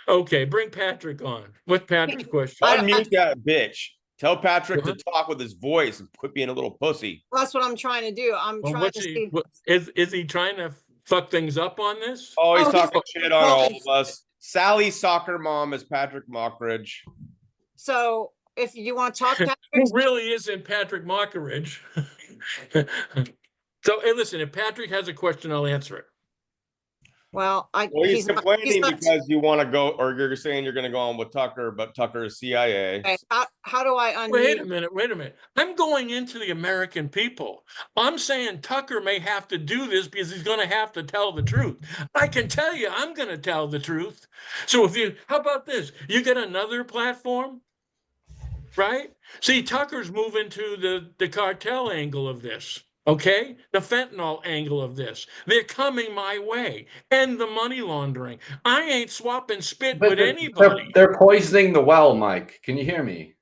Okay, bring Patrick on. What's Patrick's question? Unmute that bitch. Tell Patrick What? to talk with his voice and quit being a little pussy. That's what I'm trying to do. I'm Well, trying to see. is he trying to fuck things up on this? Oh, he's Oh, he's- talking shit on well, all of us. Sally's soccer mom is Patrick Mockridge. So if you want to talk, Who Patrick, really isn't Patrick Mockridge? So, hey, listen, if Patrick has a question, I'll answer it. well, Well, he's not- complaining not- because you want to go, or you're saying you're going to go on with Tucker, but Tucker is CIA. Okay, how do I unmute? Wait a minute. I'm going into the American people. I'm saying Tucker may have to do this because he's going to have to tell the truth. I can tell you I'm going to tell the truth. So how about this? You get another platform, right? See, Tucker's moving to the cartel angle of this. Okay, the fentanyl angle of this. They're coming my way. And the money laundering. I ain't swapping spit with anybody. They're poisoning the well, Mike. Can you hear me?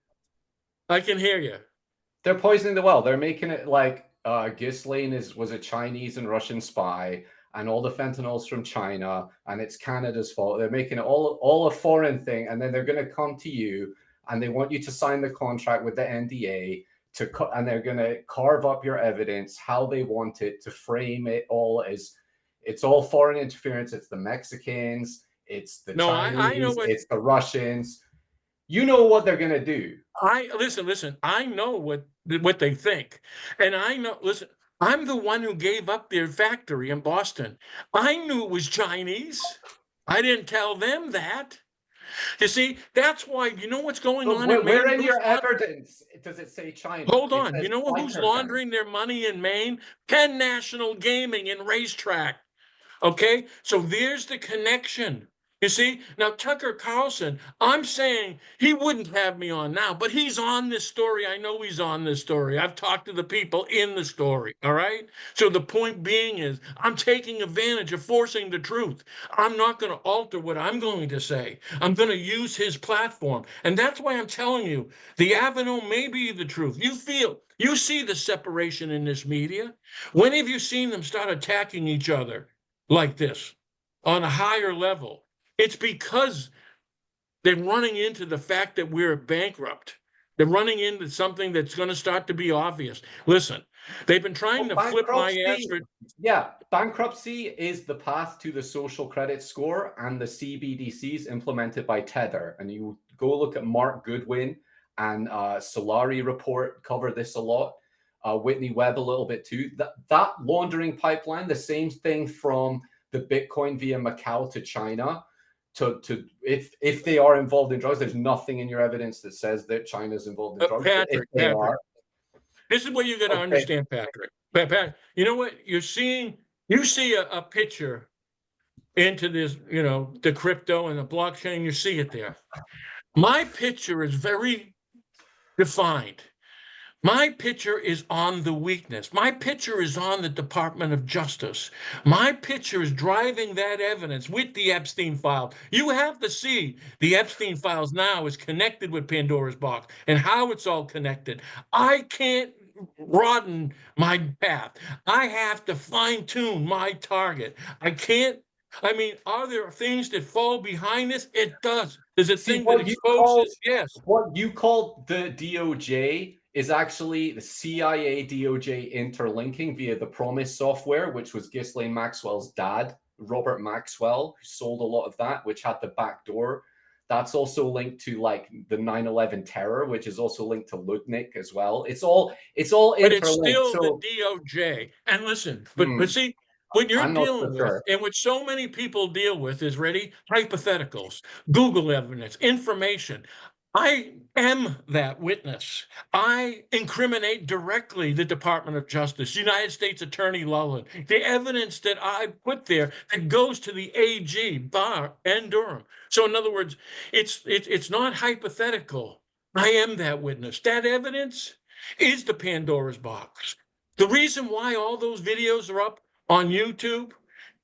I can hear you. They're poisoning the well. They're making it like Ghislaine was a Chinese and Russian spy, and all the fentanyl's from China, and it's Canada's fault. They're making it all a foreign thing, and then they're going to come to you, and they want you to sign the contract with the NDA and they're going to carve up your evidence how they want it, to frame it all as it's all foreign interference. It's the Mexicans, it's the Chinese, I know it's the Russians. You know what they're going to do. Listen. I know what they think, and I know. Listen, I'm the one who gave up their factory in Boston. I knew it was Chinese. I didn't tell them that. You see, that's why. You know what's going on? Where in your evidence does it say China? Hold on. You know who's laundering their money in Maine? Penn National Gaming and Racetrack. Okay, so there's the connection. You see, now Tucker Carlson, I'm saying he wouldn't have me on now, but he's on this story. I know he's on this story. I've talked to the people in the story. All right. So the point being is, I'm taking advantage of forcing the truth. I'm not going to alter what I'm going to say. I'm going to use his platform. And that's why I'm telling you, the Avenue may be the truth. You see the separation in this media. When have you seen them start attacking each other like this on a higher level? It's because they're running into the fact that we're bankrupt. They're running into something that's going to start to be obvious. Listen, they've been trying to flip my ass. Yeah, bankruptcy is the path to the social credit score and the CBDCs implemented by Tether. And you go look at Mark Goodwin and Solari report cover this a lot. Whitney Webb a little bit too. That laundering pipeline, the same thing from the Bitcoin via Macau to China. If they are involved in drugs, there's nothing in your evidence that says that China's involved in drugs. Patrick, this is what you got to understand, Patrick. You know what you're seeing? You see a picture into this, the crypto and the blockchain. You see it there. My picture is very defined. My picture is on the weakness. My picture is on the Department of Justice. My picture is driving that evidence with the Epstein file. You have to see the Epstein files now is connected with Pandora's box and how it's all connected. I can't broaden my path. I have to fine tune my target. I can't. I mean, are there things that fall behind this? It does. There's a See, thing that exposes, yes. what you call the DOJ is actually the CIA DOJ interlinking via the Promise software, which was Ghislaine Maxwell's dad, Robert Maxwell, who sold a lot of that, which had the back door. That's also linked to like the 9/11 terror, which is also linked to Ludnick as well. It's all But it's interlinked. still the So DOJ. And listen, but see, what you're I'm not so dealing with, sure. and what so many people deal with is ready hypotheticals, Google evidence, information. I am that witness. I incriminate directly the Department of Justice, United States Attorney Lullen, the evidence that I put there that goes to the AG, Barr, and Durham. So in other words, it's not hypothetical. I am that witness. That evidence is the Pandora's box. The reason why all those videos are up on YouTube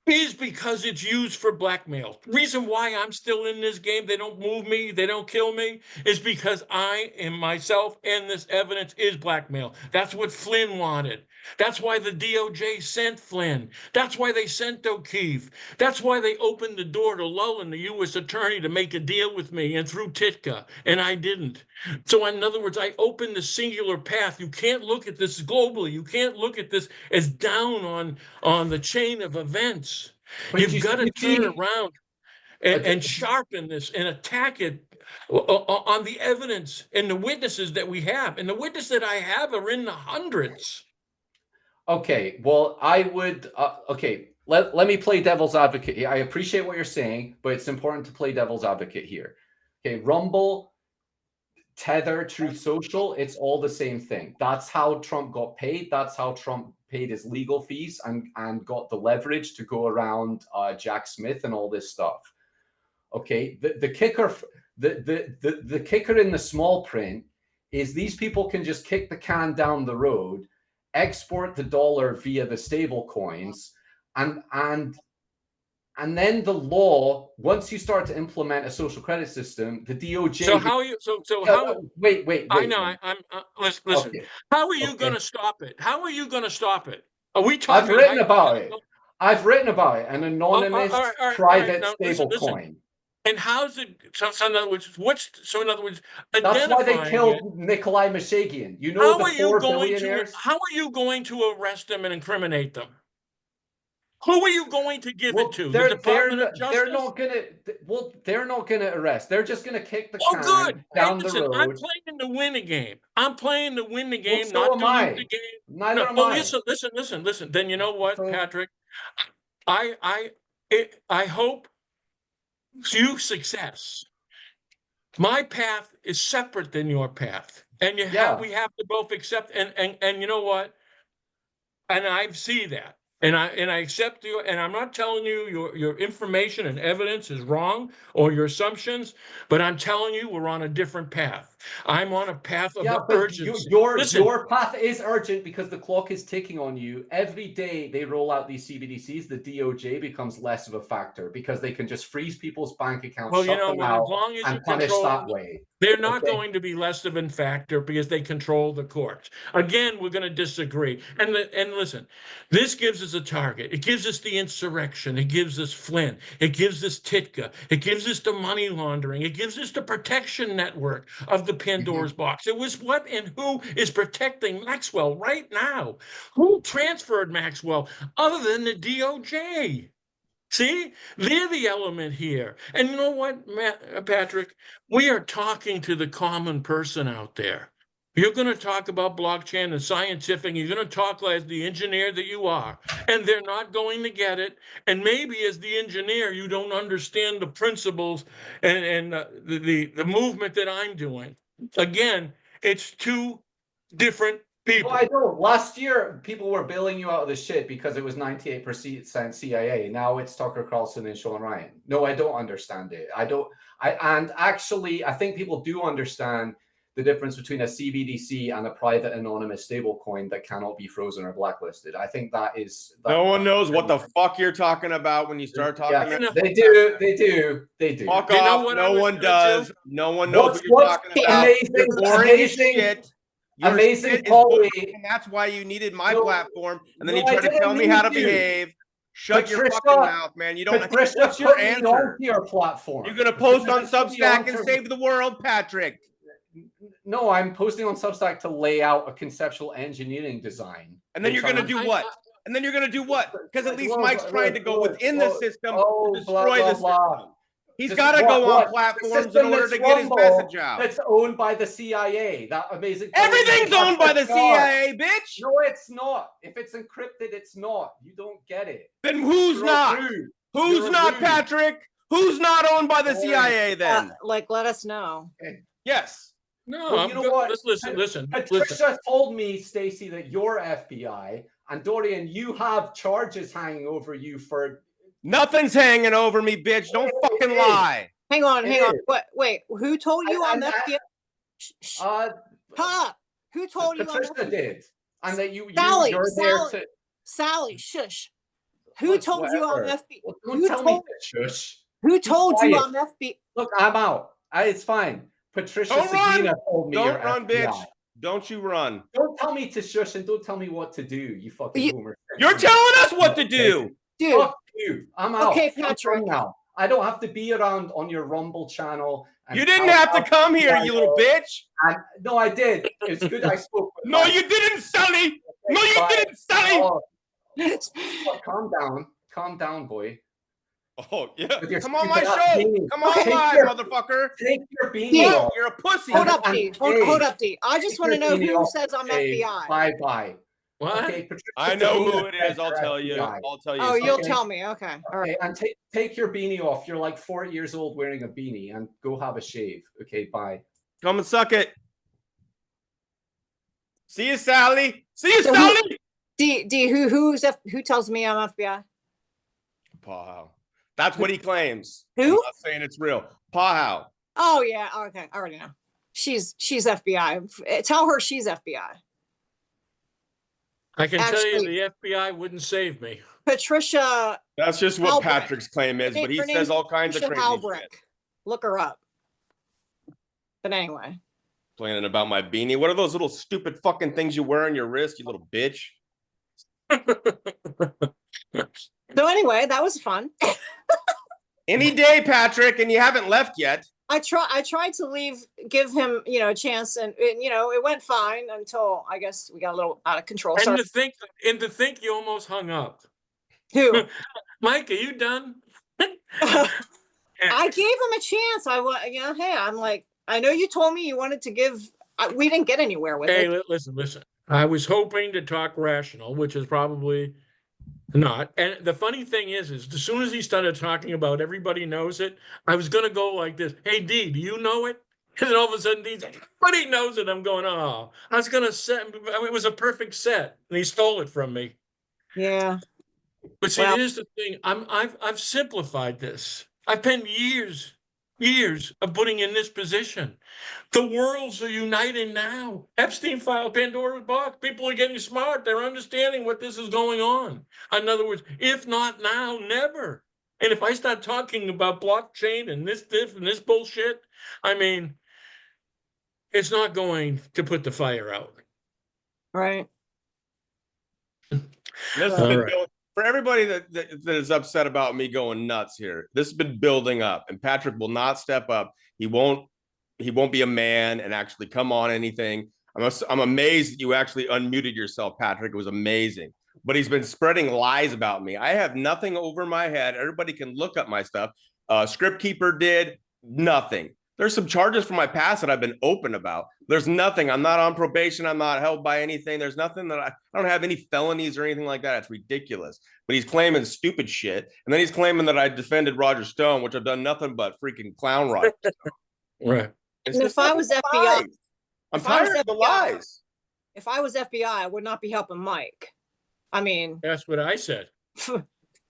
is because it's used for blackmail. The reason why I'm still in this game, they don't move me, they don't kill me, is because I am myself and this evidence is blackmail. That's what Flynn wanted. That's why the DOJ sent Flynn. That's why they sent O'Keefe. That's why they opened the door to Lullen, the U.S. attorney, to make a deal with me and through Titka, and I didn't. So in other words, I opened the singular path. You can't look at this globally. You can't look at this as down on the chain of events. But You've got to you turn see, around and sharpen this and attack it on the evidence and the witnesses that we have. And the witnesses that I have are in the hundreds. okay, well, I would, okay, let me play devil's advocate here. I appreciate what you're saying, but it's important to play devil's advocate here. Okay, Rumble, Tether, Truth Social, it's all the same thing. That's how Trump got paid. That's how Trump paid his legal fees and got the leverage to go around Jack Smith and all this stuff. Okay, the kicker, the kicker in the small print is these people can just kick the can down the road, export the dollar via the stable coins, and then the law, once you start to implement a social credit system, the DOJ. So how you? So how? Wait. I know. I'm. Listen. Okay. How are you Okay. going to stop it? How are you going to stop it? Are we I've talking? written about it. I've written about it. An anonymous all right, private now, stable listen. coin. And how's it? So in other words, in other words, That's why they identifying killed it. Nikolai Mishagian. You know How the are you 4 going to? billionaires? How are you going to arrest them and incriminate them? Who are you going to give it to? The Department of Justice? They're not gonna arrest. They're just gonna kick the Oh, can good. Hey, down the listen, I'm road. playing to win a game. I'm playing to win the Well, game, so not am to lose I. the game. Neither No, am well, I. listen. Then you know what, So- Patrick? I hope you success. My path is separate than your path, and we have to both accept. And you know what? And I see that, and I accept you. And I'm not telling you your information and evidence is wrong or your assumptions, but I'm telling you we're on a different path. I'm on a path of Yeah, but urgency. your path is urgent because the clock is ticking on you. Every day they roll out these CBDCs, the DOJ becomes less of a factor because they can just freeze people's bank accounts, Well, you shut know them what? out, As long as you and punish control, that way. they're not Okay. going to be less of a factor because they control the courts. Again, we're going to disagree. And listen, this gives us a target. It gives us the insurrection. It gives us Flynn. It gives us Titka. It gives us the money laundering. It gives us the protection network of the Pandora's box. It was what and who is protecting Maxwell right now. Who transferred Maxwell other than the DOJ? See, they're the element here. And you know what, Patrick? We are talking to the common person out there. You're going to talk about blockchain and scientific. You're going to talk like the engineer that you are, and they're not going to get it. And maybe as the engineer, you don't understand the principles and the movement that I'm doing. Again, it's two different people. No, I don't. Last year, people were billing you out of the shit because it was 98% CIA. Now it's Tucker Carlson and Sean Ryan. No, I don't understand it. And actually, I think people do understand the difference between a CBDC and a private anonymous stablecoin that cannot be frozen or blacklisted. I think that is. No one knows what the fuck you're talking about when you start talking. Yeah, they do. Fuck You know off. what I No was one gonna does. do? No one knows what you're What's talking about. amazing? You're boring as shit. Your Amazing shit is Polly. boring, and that's why you needed my platform. And then no, you try I to tell didn't me how to need you. behave. Shut your Patricia- fucking mouth, man. You don't. Patricia What's your put me answer? onto your platform. You're gonna post on Patricia put me Substack and onto- save the world, Patrick. No, I'm posting on Substack to lay out a conceptual engineering design. And then you're gonna do what? And then you're gonna do what? Because at least Mike's trying to go within the system to destroy the system. He's got to go on platforms in order to get his message out. It's owned by the CIA. That amazing. Everything's owned by the CIA, bitch. No, it's not. If it's encrypted, it's not. You don't get it. Then who's not? Who's not, Patrick? Who's not owned by the CIA then? Like, let us know. Yes. No, Well, I'm you know good. what? Listen. Patricia told me, Stacy, that you're FBI, and Dorian, you have charges hanging over you for. Nothing's hanging over me, bitch. Don't fucking lie. Hang on. What? Wait, who told you I'm FBI? Who told you I'm Patricia FBI? did, and that you're Sally, there to. Sally, shush. Who told you I'm FBI? Well, don't tell me to shush. Who told you quiet. I'm FBI? Look, I'm out. It's fine. Patricia Don't run. Sagina told me Don't you're run, FBI. bitch. Don't you run. Don't tell me to shush and don't tell me what to do, you fucking boomer. You're telling us what to do. Dude. Fuck you. I'm out. Okay, I'm Patrick. now. I don't have to be around on your Rumble channel. You didn't have to come here, you little bitch. No, I did. It's good I spoke. No, you didn't, Sally. No, you didn't, Sally. Oh, calm down, boy. Oh, yeah. With your Come on my stupid show. beanie. Come on Okay. live, motherfucker. Take your beanie Yeah. off. You're a pussy. Hold up, And- D. and- Hold up, D. I just Take want to your know beanie who off. says I'm Okay, FBI. Bye. What? Okay, Patricia I know who Sagina it is. says I'll you're tell you. FBI. I'll tell you. Oh, you'll Okay. tell me. Okay. All right. Okay, and take your beanie off. You're like 4 years old wearing a beanie, and go have a shave. Okay, bye. Come and suck it. See you, Sally. See you, So Sally. D. Who tells me I'm FBI? Wow. That's what he claims. Who? I'm not saying it's real. Pahow. Oh yeah. Okay. I already know. She's FBI. Tell her she's FBI. I can tell Actually- you the FBI wouldn't save me. Patricia. That's just what Halbrecht. Patrick's claim is, but he Her says name's all kinds of Patricia crazy Halbrecht. shit. Look her up. But anyway. Complaining about my beanie. What are those little stupid fucking things you wear on your wrist, you little bitch? So anyway, that was fun. Any day, Patrick, and you haven't left yet. I tried to give him, a chance, and it went fine until I guess we got a little out of control. And Sorry. to think you almost hung up. Who? Mike, are you done? I gave him a chance. Hey, I'm like, I know you told me you wanted to give. We didn't get anywhere with Hey, it. listen. I was hoping to talk rational, which is probably not. And the funny thing is as soon as he started talking about everybody knows it, I was going to go like this. Hey, D, do you know it? And then all of a sudden, D's like, everybody knows it. I'm going, oh, I was going to set. It was a perfect set, and he stole it from me. Yeah. But see, Well- here's the thing. I've simplified this. I've spent years of putting in this position. The worlds are uniting now. Epstein filed Pandora's box. People are getting smart. They're understanding what this is going on. In other words, if not now, never. And if I start talking about blockchain and this and this bullshit, I mean, it's not going to put the fire out. Right. This has All been right. for everybody that is upset about me going nuts here. This has been building up, and Patrick will not step up. He won't be a man and actually come on anything. I'm amazed that you actually unmuted yourself, Patrick. It was amazing. But he's been spreading lies about me. I have nothing over my head. Everybody can look up my stuff. Script Keeper did nothing. There's some charges from my past that I've been open about. There's nothing. I'm not on probation. I'm not held by anything. There's nothing that I don't have any felonies or anything like that. It's ridiculous. But he's claiming stupid shit. And then he's claiming that I defended Roger Stone, which I've done nothing but freaking clown Roger Stone. Right. It's And just if I was FBI, lies. I'm if I was tired of the FBI, lies. if I was FBI, I would not be helping Mike. I mean, That's what I said.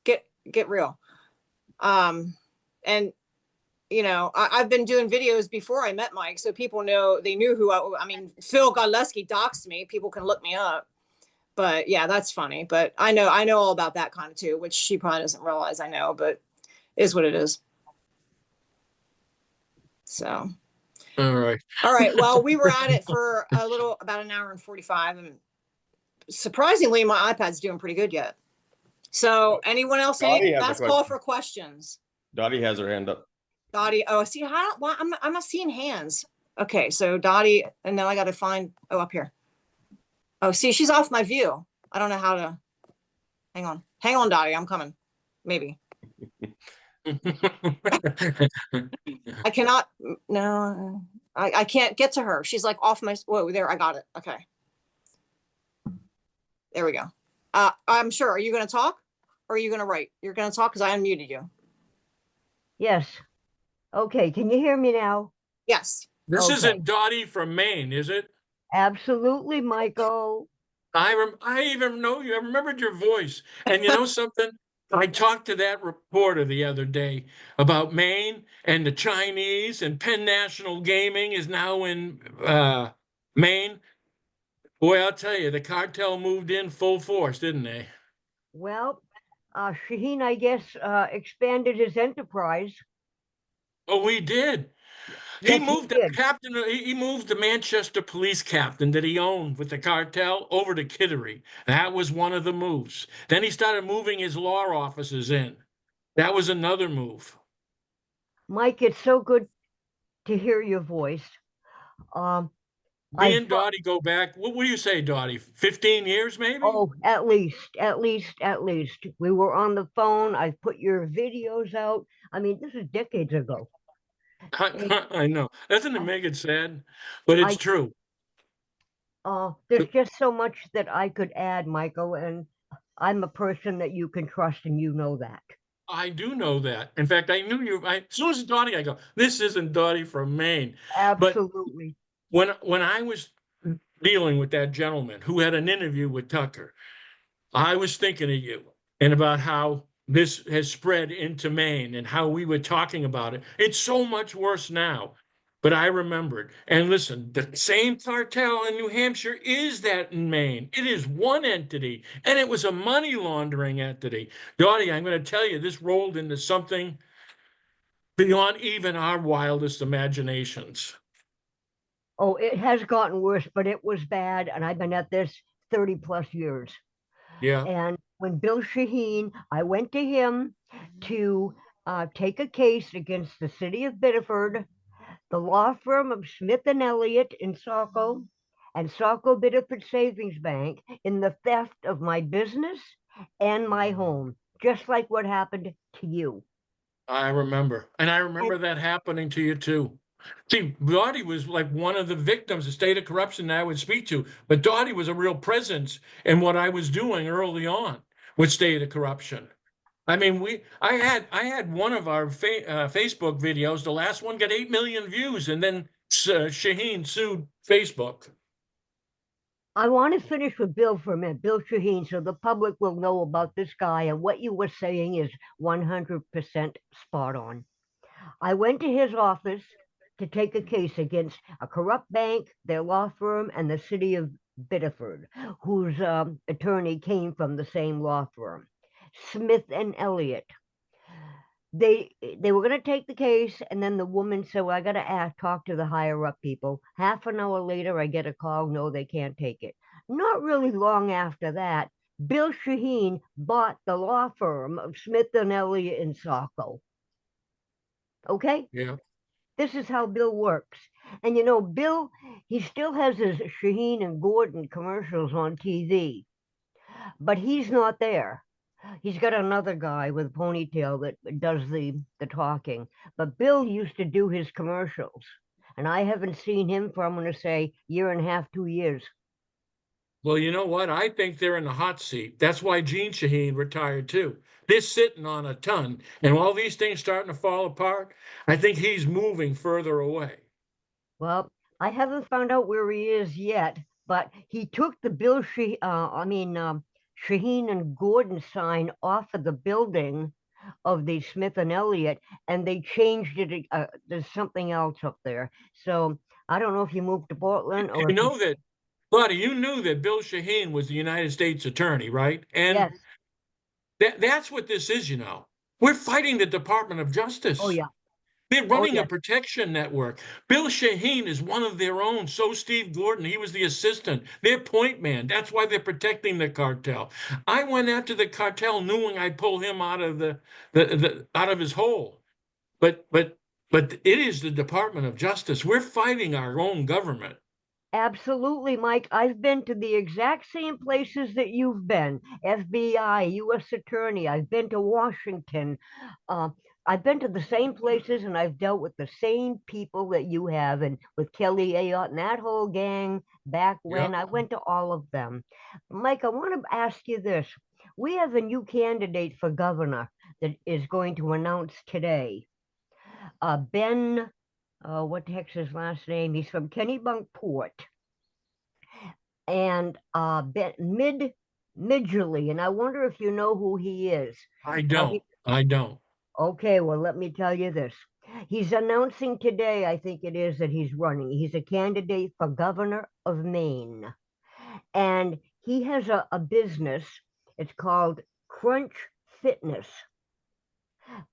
get real. And you know, I've been doing videos before I met Mike, so people know, they knew who I mean, Phil Godleski doxed me. People can look me up. But yeah, that's funny. But I know all about that kind of too, which she probably doesn't realize I know, but is what it is. So. All right. All right. Well, we were at it for about an hour and 45, and surprisingly, my iPad's doing pretty good yet. So anyone else? Dottie has a Last call question. for questions. Dottie has her hand up. Dottie. Oh, see how I'm not seeing hands. Okay, so Dottie, and then I got to find. Oh, up here. Oh, see, she's off my view. I don't know how to. Hang on, Dottie. I'm coming. Maybe. I cannot. No, I can't get to her. She's like off my. Whoa, there. I got it. Okay. There we go. I'm sure. Are you going to talk, or are you going to write? You're going to talk because I unmuted you. Yes. Okay. Can you hear me now? Yes. This Okay. isn't Dottie from Maine, is it? Absolutely, Michael. I even know you. I remembered your voice. And you know something? I talked to that reporter the other day about Maine and the Chinese, and Penn National Gaming is now in Maine. Boy, I'll tell you, the cartel moved in full force, didn't they? Well, Shaheen, I guess, expanded his enterprise. Oh, we did. He Yes, moved the did. captain. He moved the Manchester police captain that he owned with the cartel over to Kittery. That was one of the moves. Then he started moving his law offices in. That was another move. Mike, it's so good to hear your voice. Me and Dottie go back. What do you say, Dottie? 15 years, maybe? Oh, at least. We were on the phone. I put your videos out. I mean, this is decades ago. I know. Doesn't it make it sad? But it's true. There's just so much that I could add, Michael, and I'm a person that you can trust, and you know that. I do know that. In fact, I knew you. As soon as Dottie, I go, this isn't Dottie from Maine. Absolutely. But when I was dealing with that gentleman who had an interview with Tucker, I was thinking of you and about how this has spread into Maine and how we were talking about it. It's so much worse now. But I remembered. And listen, the same cartel in New Hampshire is that in Maine. It is one entity, and it was a money laundering entity. Dottie, I'm going to tell you, this rolled into something beyond even our wildest imaginations. Oh, it has gotten worse, but it was bad, and I've been at this 30 plus years. Yeah. And when Bill Shaheen, I went to him to take a case against the city of Biddeford, the law firm of Smith and Elliott in Saco, and Saco Biddeford Savings Bank in the theft of my business and my home, just like what happened to you. I remember. And I remember that happening to you too. See, Dottie was like one of the victims of state of corruption that I would speak to, but Dottie was a real presence in what I was doing early on with state of corruption. I mean, I had one of our Facebook videos. The last one got 8 million views, and then Shaheen sued Facebook. I want to finish with Bill for a minute, Bill Shaheen, so the public will know about this guy, and what you were saying is 100% spot on. I went to his office to take a case against a corrupt bank, their law firm, and the city of Biddeford, whose attorney came from the same law firm, Smith and Elliott. They were going to take the case, and then the woman said, well, I got to talk to the higher up people. Half an hour later, I get a call, no, they can't take it. Not really long after that, Bill Shaheen bought the law firm of Smith and Elliott in Saco. Okay? Yeah. This is how Bill works. And you know, Bill, he still has his Shaheen and Gordon commercials on TV, but he's not there. He's got another guy with a ponytail that does the talking. But Bill used to do his commercials, and I haven't seen him for, I'm going to say, year and a half, 2 years. Well, you know what? I think they're in the hot seat. That's why Gene Shaheen retired too. They're sitting on a ton, and all these things starting to fall apart. I think he's moving further away. Well, I haven't found out where he is yet, but he took the Shaheen and Gordon sign off of the building of the Smith and Elliott, and they changed it. There's something else up there. So I don't know if you moved to Portland or You if you, know that, buddy, you knew that Bill Shaheen was the United States attorney, right? And yes. that's what this is, you know. We're fighting the Department of Oh Justice. yeah. They're Oh running a yes. protection network. Bill Shaheen is one of their own. So Steve Gordon, he was the assistant. Their point man. That's why they're protecting the cartel. I went after the cartel knowing I'd pull him out of out of his hole. But it is the Department of Justice. We're fighting our own government. Absolutely, Mike. I've been to the exact same places that you've been. FBI, U.S. Attorney. I've been to Washington. Uh, I've been to the same places and I've dealt with the same people that you have, and with Kelly Ayotte and that whole gang back when. Yep. I went to all of them. Mike, I want to ask you this. We have a new candidate for governor that is going to announce today. Ben, what the heck's his last name? He's from Kennebunkport. And Midgley, and I wonder if you know who he is. I Now, don't. I don't. okay, well, let me tell you this. He's announcing today, I think it is, that he's running. He's a candidate for governor of Maine. And he has a business. It's called Crunch Fitness.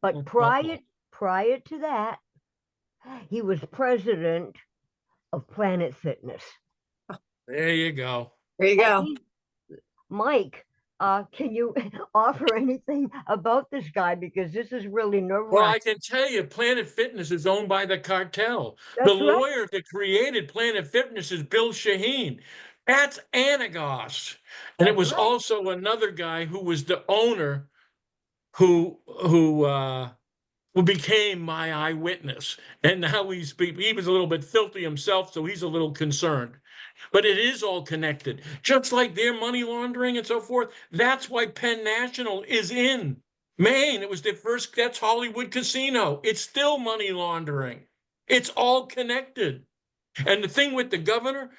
But prior to that, he was president of Planet Fitness. There you go. There you go. Mike, can you offer anything about this guy? Because this is really Well, I nerve-wracking. can tell you, Planet Fitness is owned by the cartel. The That's right. lawyer that created Planet Fitness is Bill Shaheen. That's Anagos. And it That's was right. also another guy who was the owner who became my eyewitness. And now he was a little bit filthy himself, so he's a little concerned. But it is all connected, just like their money laundering and so forth. That's why Penn National is in Maine. It was their first, that's Hollywood Casino. It's still money laundering. It's all connected. And the thing with the governor,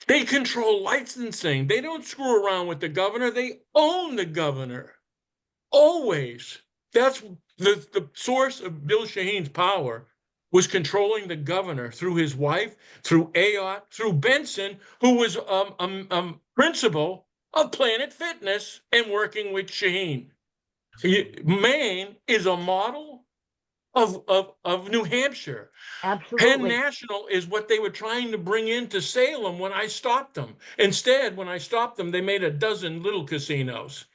they control licensing. They don't screw around with the governor. They own the governor. Always. That's the source of Bill Shaheen's power was controlling the governor through his wife, through Ayotte, through Benson, who was principal of Planet Fitness and working with Shaheen. Maine is a model of New Hampshire. Penn Absolutely. National is what they were trying to bring into Salem when I stopped them. Instead, when I stopped them, they made a dozen little casinos.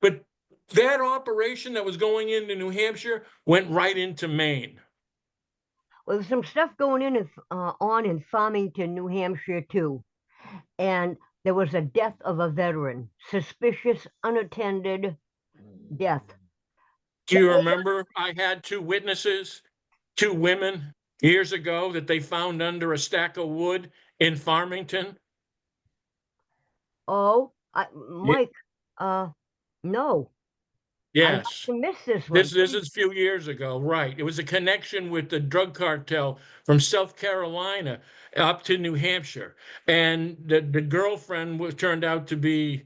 But that operation that was going into New Hampshire went right into Maine. Well, there's some stuff going on in Farmington, New Hampshire, too. And there was a death of a veteran, suspicious, unattended death. Do you remember I had two witnesses, two women years ago that they found under a stack of wood in Farmington? Oh, Mike, no. I must Yes. have missed this one. This is a few years ago, right? It was a connection with the drug cartel from South Carolina up to New Hampshire, and the girlfriend turned out to be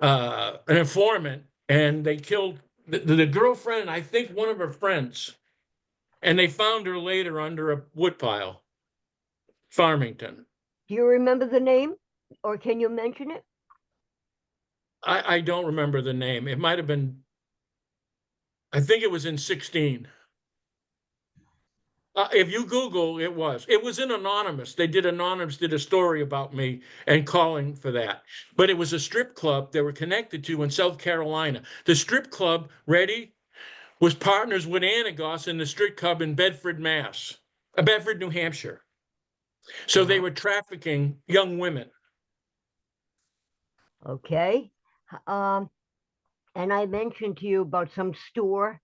an informant, and they killed the girlfriend and I think one of her friends, and they found her later under a woodpile, Farmington. Do you remember the name, or can you mention it? I don't remember the name. It might have been. I think it was in 16. If you Google, it was in Anonymous. Anonymous did a story about me and calling for that. But it was a strip club they were connected to in South Carolina. The strip club, ready, was partners with Anagos in the strip club in Bedford, New Hampshire. So they were trafficking young women. Okay. And I mentioned to you about some store.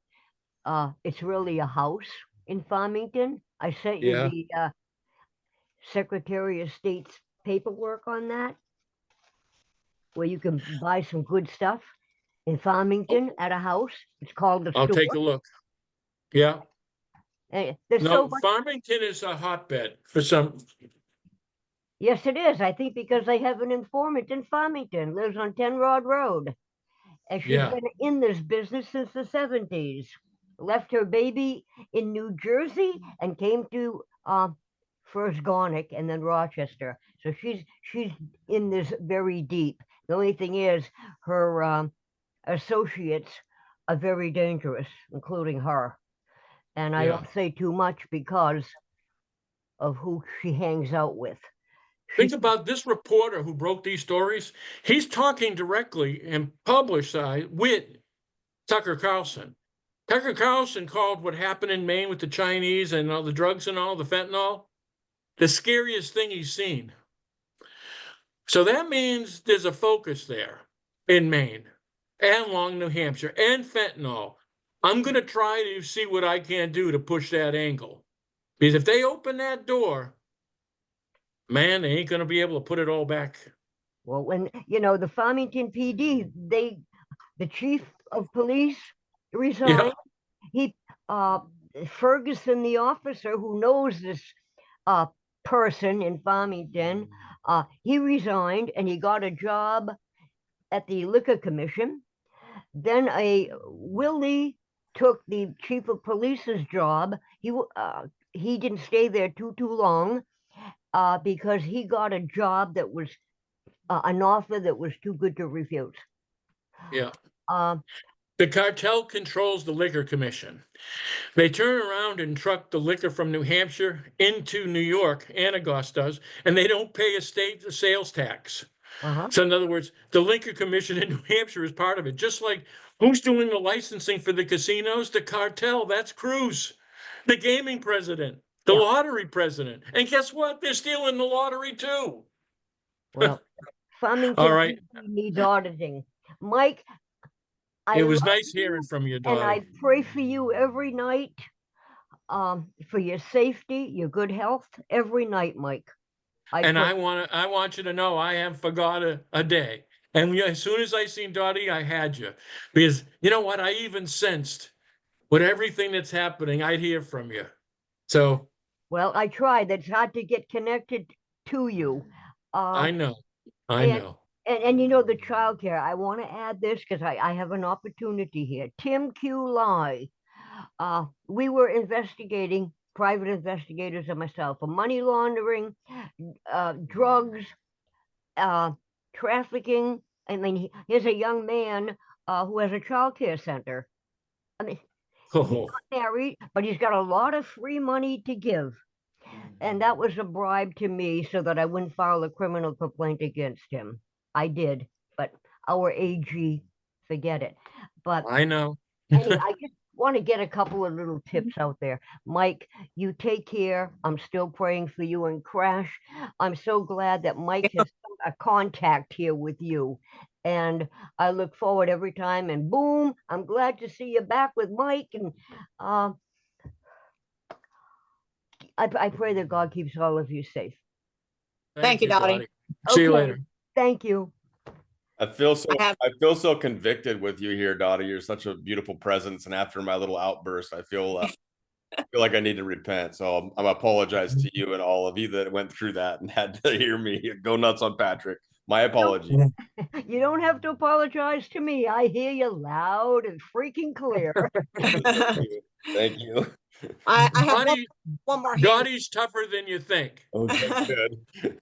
It's really a house in Farmington. I sent you Yeah. the Secretary of State's paperwork on that, where you can buy some good stuff in Farmington at a house. It's called the I'll store. take a look. Yeah. There's so No, much. Farmington is a hotbed for some. Yes, it is. I think because they have an informant in Farmington, lives on 10 Rod Road. And she's Yeah. been in this business since the 70s. left her baby in New Jersey and came to first Garnick and then Rochester. So she's in this very deep. The only thing is her associates are very dangerous, including her. And I Yeah. don't say too much because of who she hangs out with. Think about this reporter who broke these stories. He's talking directly and published with Tucker Carlson. Tucker Carlson called what happened in Maine with the Chinese and all the drugs and all the fentanyl the scariest thing he's seen. So that means there's a focus there in Maine and along New Hampshire and fentanyl. I'm going to try to see what I can do to push that angle. Because if they open that door, man, they ain't going to be able to put it all back. Well, when the Farmington PD, the chief of police resigned. He Ferguson, the officer who knows this person in Farmington, he resigned and he got a job at the Liquor Commission. Then Willie took the chief of police's job. He didn't stay there too long because he got a job that was an offer that was too good to refuse. Yeah. The cartel controls the Liquor Commission. They turn around and truck the liquor from New Hampshire into New York, Anagos does, and they don't pay a state sales tax. So in other words, the Liquor Commission in New Hampshire is part of it. Just like who's doing the licensing for the casinos? The cartel, that's Cruz, the gaming president, the lottery president. And guess what? They're stealing the lottery too. Well, Farmington All right. needs auditing. Mike, it was nice hearing from you, Dottie. And I pray for you every night, for your safety, your good health, every night, Mike. I want you to know I haven't forgot a day. And as soon as I seen Dottie, I had you. Because you know what? I even sensed with everything that's happening, I'd hear from you. So. Well, I tried. It's hard to get connected to you. I know. And the childcare. I want to add this because I have an opportunity here. Tim Q. Lai. We were investigating, private investigators and myself, for money laundering, drugs, trafficking. I mean, here's a young man who has a childcare center. I mean, he's not married, but he's got a lot of free money to give. And that was a bribe to me so that I wouldn't file a criminal complaint against him. I did, but our AG, forget it. But I know. Anyway, I just want to get a couple of little tips out there. Mike, you take care. I'm still praying for you and Crash. I'm so glad that Mike has a contact here with you. And I look forward every time. And boom, I'm glad to see you back with Mike. And I pray that God keeps all of you safe. Thank you, Dottie. See you later. Thank you. I feel so convicted with you here, Dottie. You're such a beautiful presence, and after my little outburst, I feel like I need to repent. So I'm apologize to you and all of you that went through that and had to hear me go nuts on Patrick. My apology. You don't have to apologize to me. I hear you loud and freaking clear. Thank you. I have one more hand. Dottie's tougher than you think. Okay, good.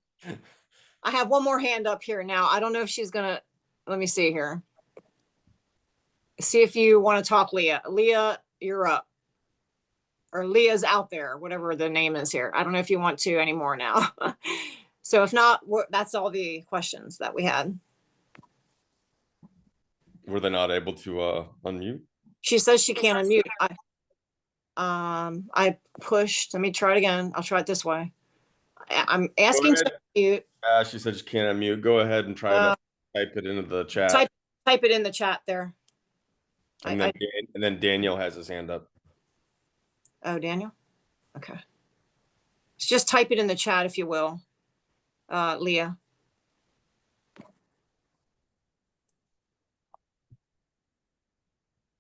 I have one more hand up here now. I don't know if she's gonna. Let me see here. See if you want to talk, Leah. Leah, you're up. Or Leah's out there, whatever the name is here. I don't know if you want to anymore now. So if not, that's all the questions that we had. Were they not able to unmute? She says she can't unmute. I pushed. Let me try it again. I'll try it this way. I'm asking to mute. She said she can't unmute. Go ahead and try to type it into the chat. Type it in the chat there. And then Daniel has his hand up. Oh, Daniel? Okay. Just type it in the chat if you will, Leah.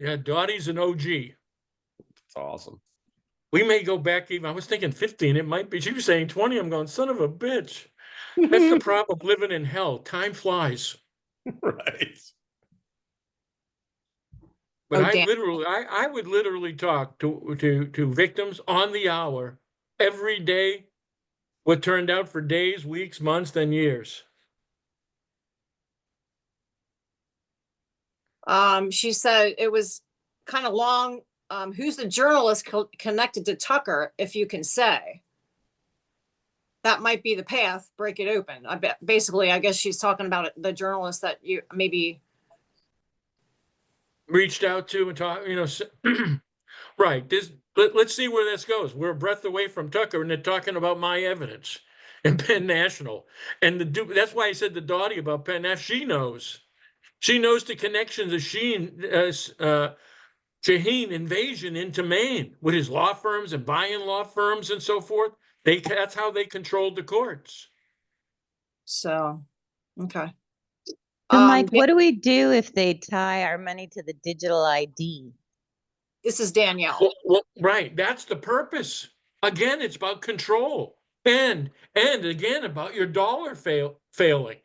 Yeah, Dottie's an OG. That's awesome. We may go back even. I was thinking 15. It might be. She was saying 20. I'm going, son of a bitch. That's the problem of living in hell. Time flies. Right. But Oh, I damn. literally, I would literally talk to victims on the hour every day, what turned out for days, weeks, months, then years. She said it was kind of long. Who's the journalist connected to Tucker, if you can say? That might be the path. Break it open. I bet. Basically, I guess she's talking about the journalist that you maybe Reached out to and talk, right. Let's see where this goes. We're a breath away from Tucker, and they're talking about my evidence and Penn National. And that's why I said to Dottie about Penn National. She knows. She knows the connections of Shaheen invasion into Maine with his law firms and buy-in law firms and so forth. That's how they controlled the courts. so. Okay. So, Mike, what do we do if they tie our money to the digital ID? This is Danielle. Well, right. That's the purpose. Again, it's about control, and again about your dollar failing.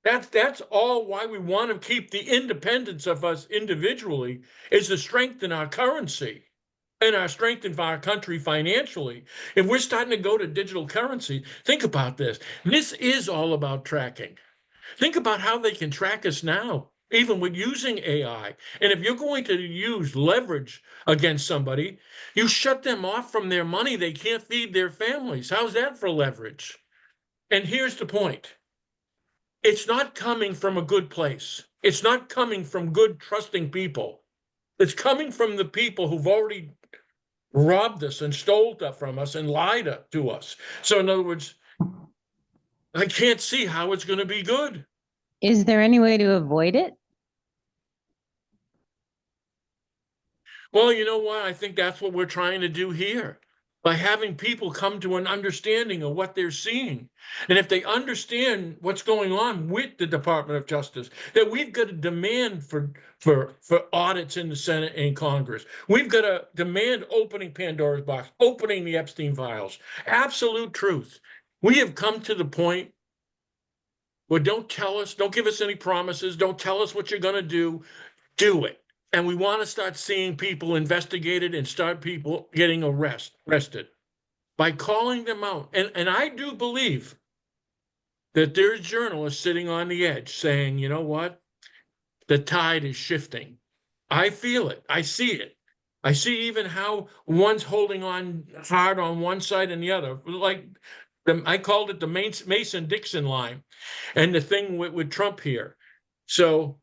That's all why we want to keep the independence of us individually, is to strengthen our currency and our strengthen our country financially. If we're starting to go to digital currency, think about this. This is all about tracking. Think about how they can track us now, even with using AI. And if you're going to use leverage against somebody, you shut them off from their money. They can't feed their families. How's that for leverage? And here's the point. It's not coming from a good place. It's not coming from good, trusting people. It's coming from the people who've already robbed us and stole stuff from us and lied to us. So in other words, I can't see how it's going to be good. Is there any way to avoid it? Well, you know what? I think that's what we're trying to do here by having people come to an understanding of what they're seeing. And if they understand what's going on with the Department of Justice, that we've got a demand for audits in the Senate and Congress. We've got a demand opening Pandora's box, opening the Epstein files. Absolute truth. We have come to the point where don't give us any promises, don't tell us what you're going to do it. And we want to start seeing people investigated and start people getting arrested by calling them out. And I do believe that there's journalists sitting on the edge saying, you know what? The tide is shifting. I feel it. I see it. I see even how one's holding on hard on one side and the other. Like I called it the Mason-Dixon line and the thing with Trump here. So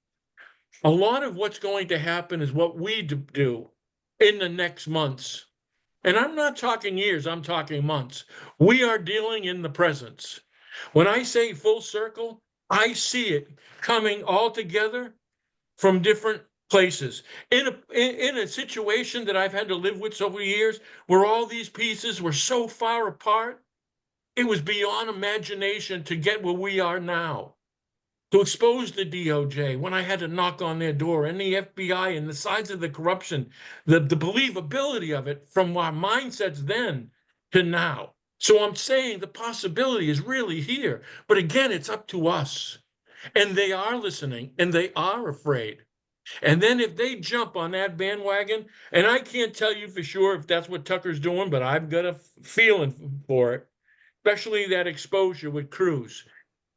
a lot of what's going to happen is what we do in the next months. And I'm not talking years, I'm talking months. We are dealing in the presence. When I say full circle, I see it coming all together from different places. In a situation that I've had to live with so many years, where all these pieces were so far apart, it was beyond imagination to get where we are now. To expose the DOJ when I had to knock on their door, and the FBI, and the size of the corruption, the believability of it from our mindsets then to now. So I'm saying the possibility is really here. But again, it's up to us. And they are listening, and they are afraid. And then if they jump on that bandwagon, and I can't tell you for sure if that's what Tucker's doing, but I've got a feeling for it, especially that exposure with Cruz.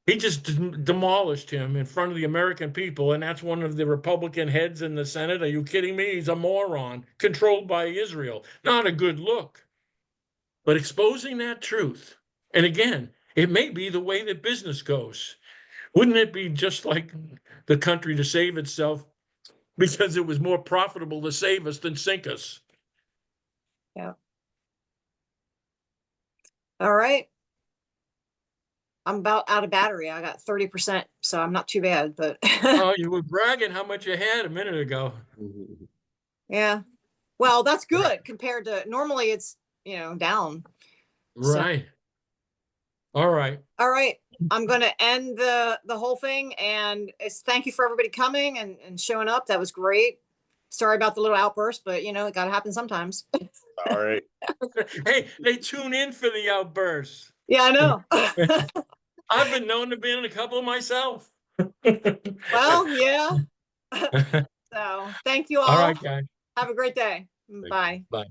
He just demolished him in front of the American people, and that's one of the Republican heads in the Senate. Are you kidding me? He's a moron, controlled by Israel. Not a good look. But exposing that truth, and again, it may be the way that business goes. Wouldn't it be just like the country to save itself because it was more profitable to save us than sink us? Yeah. All right. I'm about out of battery. I got 30%, so I'm not too bad, but Oh, you were bragging how much you had a minute ago. yeah. Well, that's good compared to normally it's, down. So- Right. All right. All right. I'm going to end the whole thing, and thank you for everybody coming and showing up. That was great. Sorry about the little outburst, but it got to happen sometimes. All right. Hey, they tune in for the outbursts. Yeah, I know. I've been known to be in a couple myself. Well, yeah. So thank you all. All right, guys. Have a great day. you. Bye. Bye.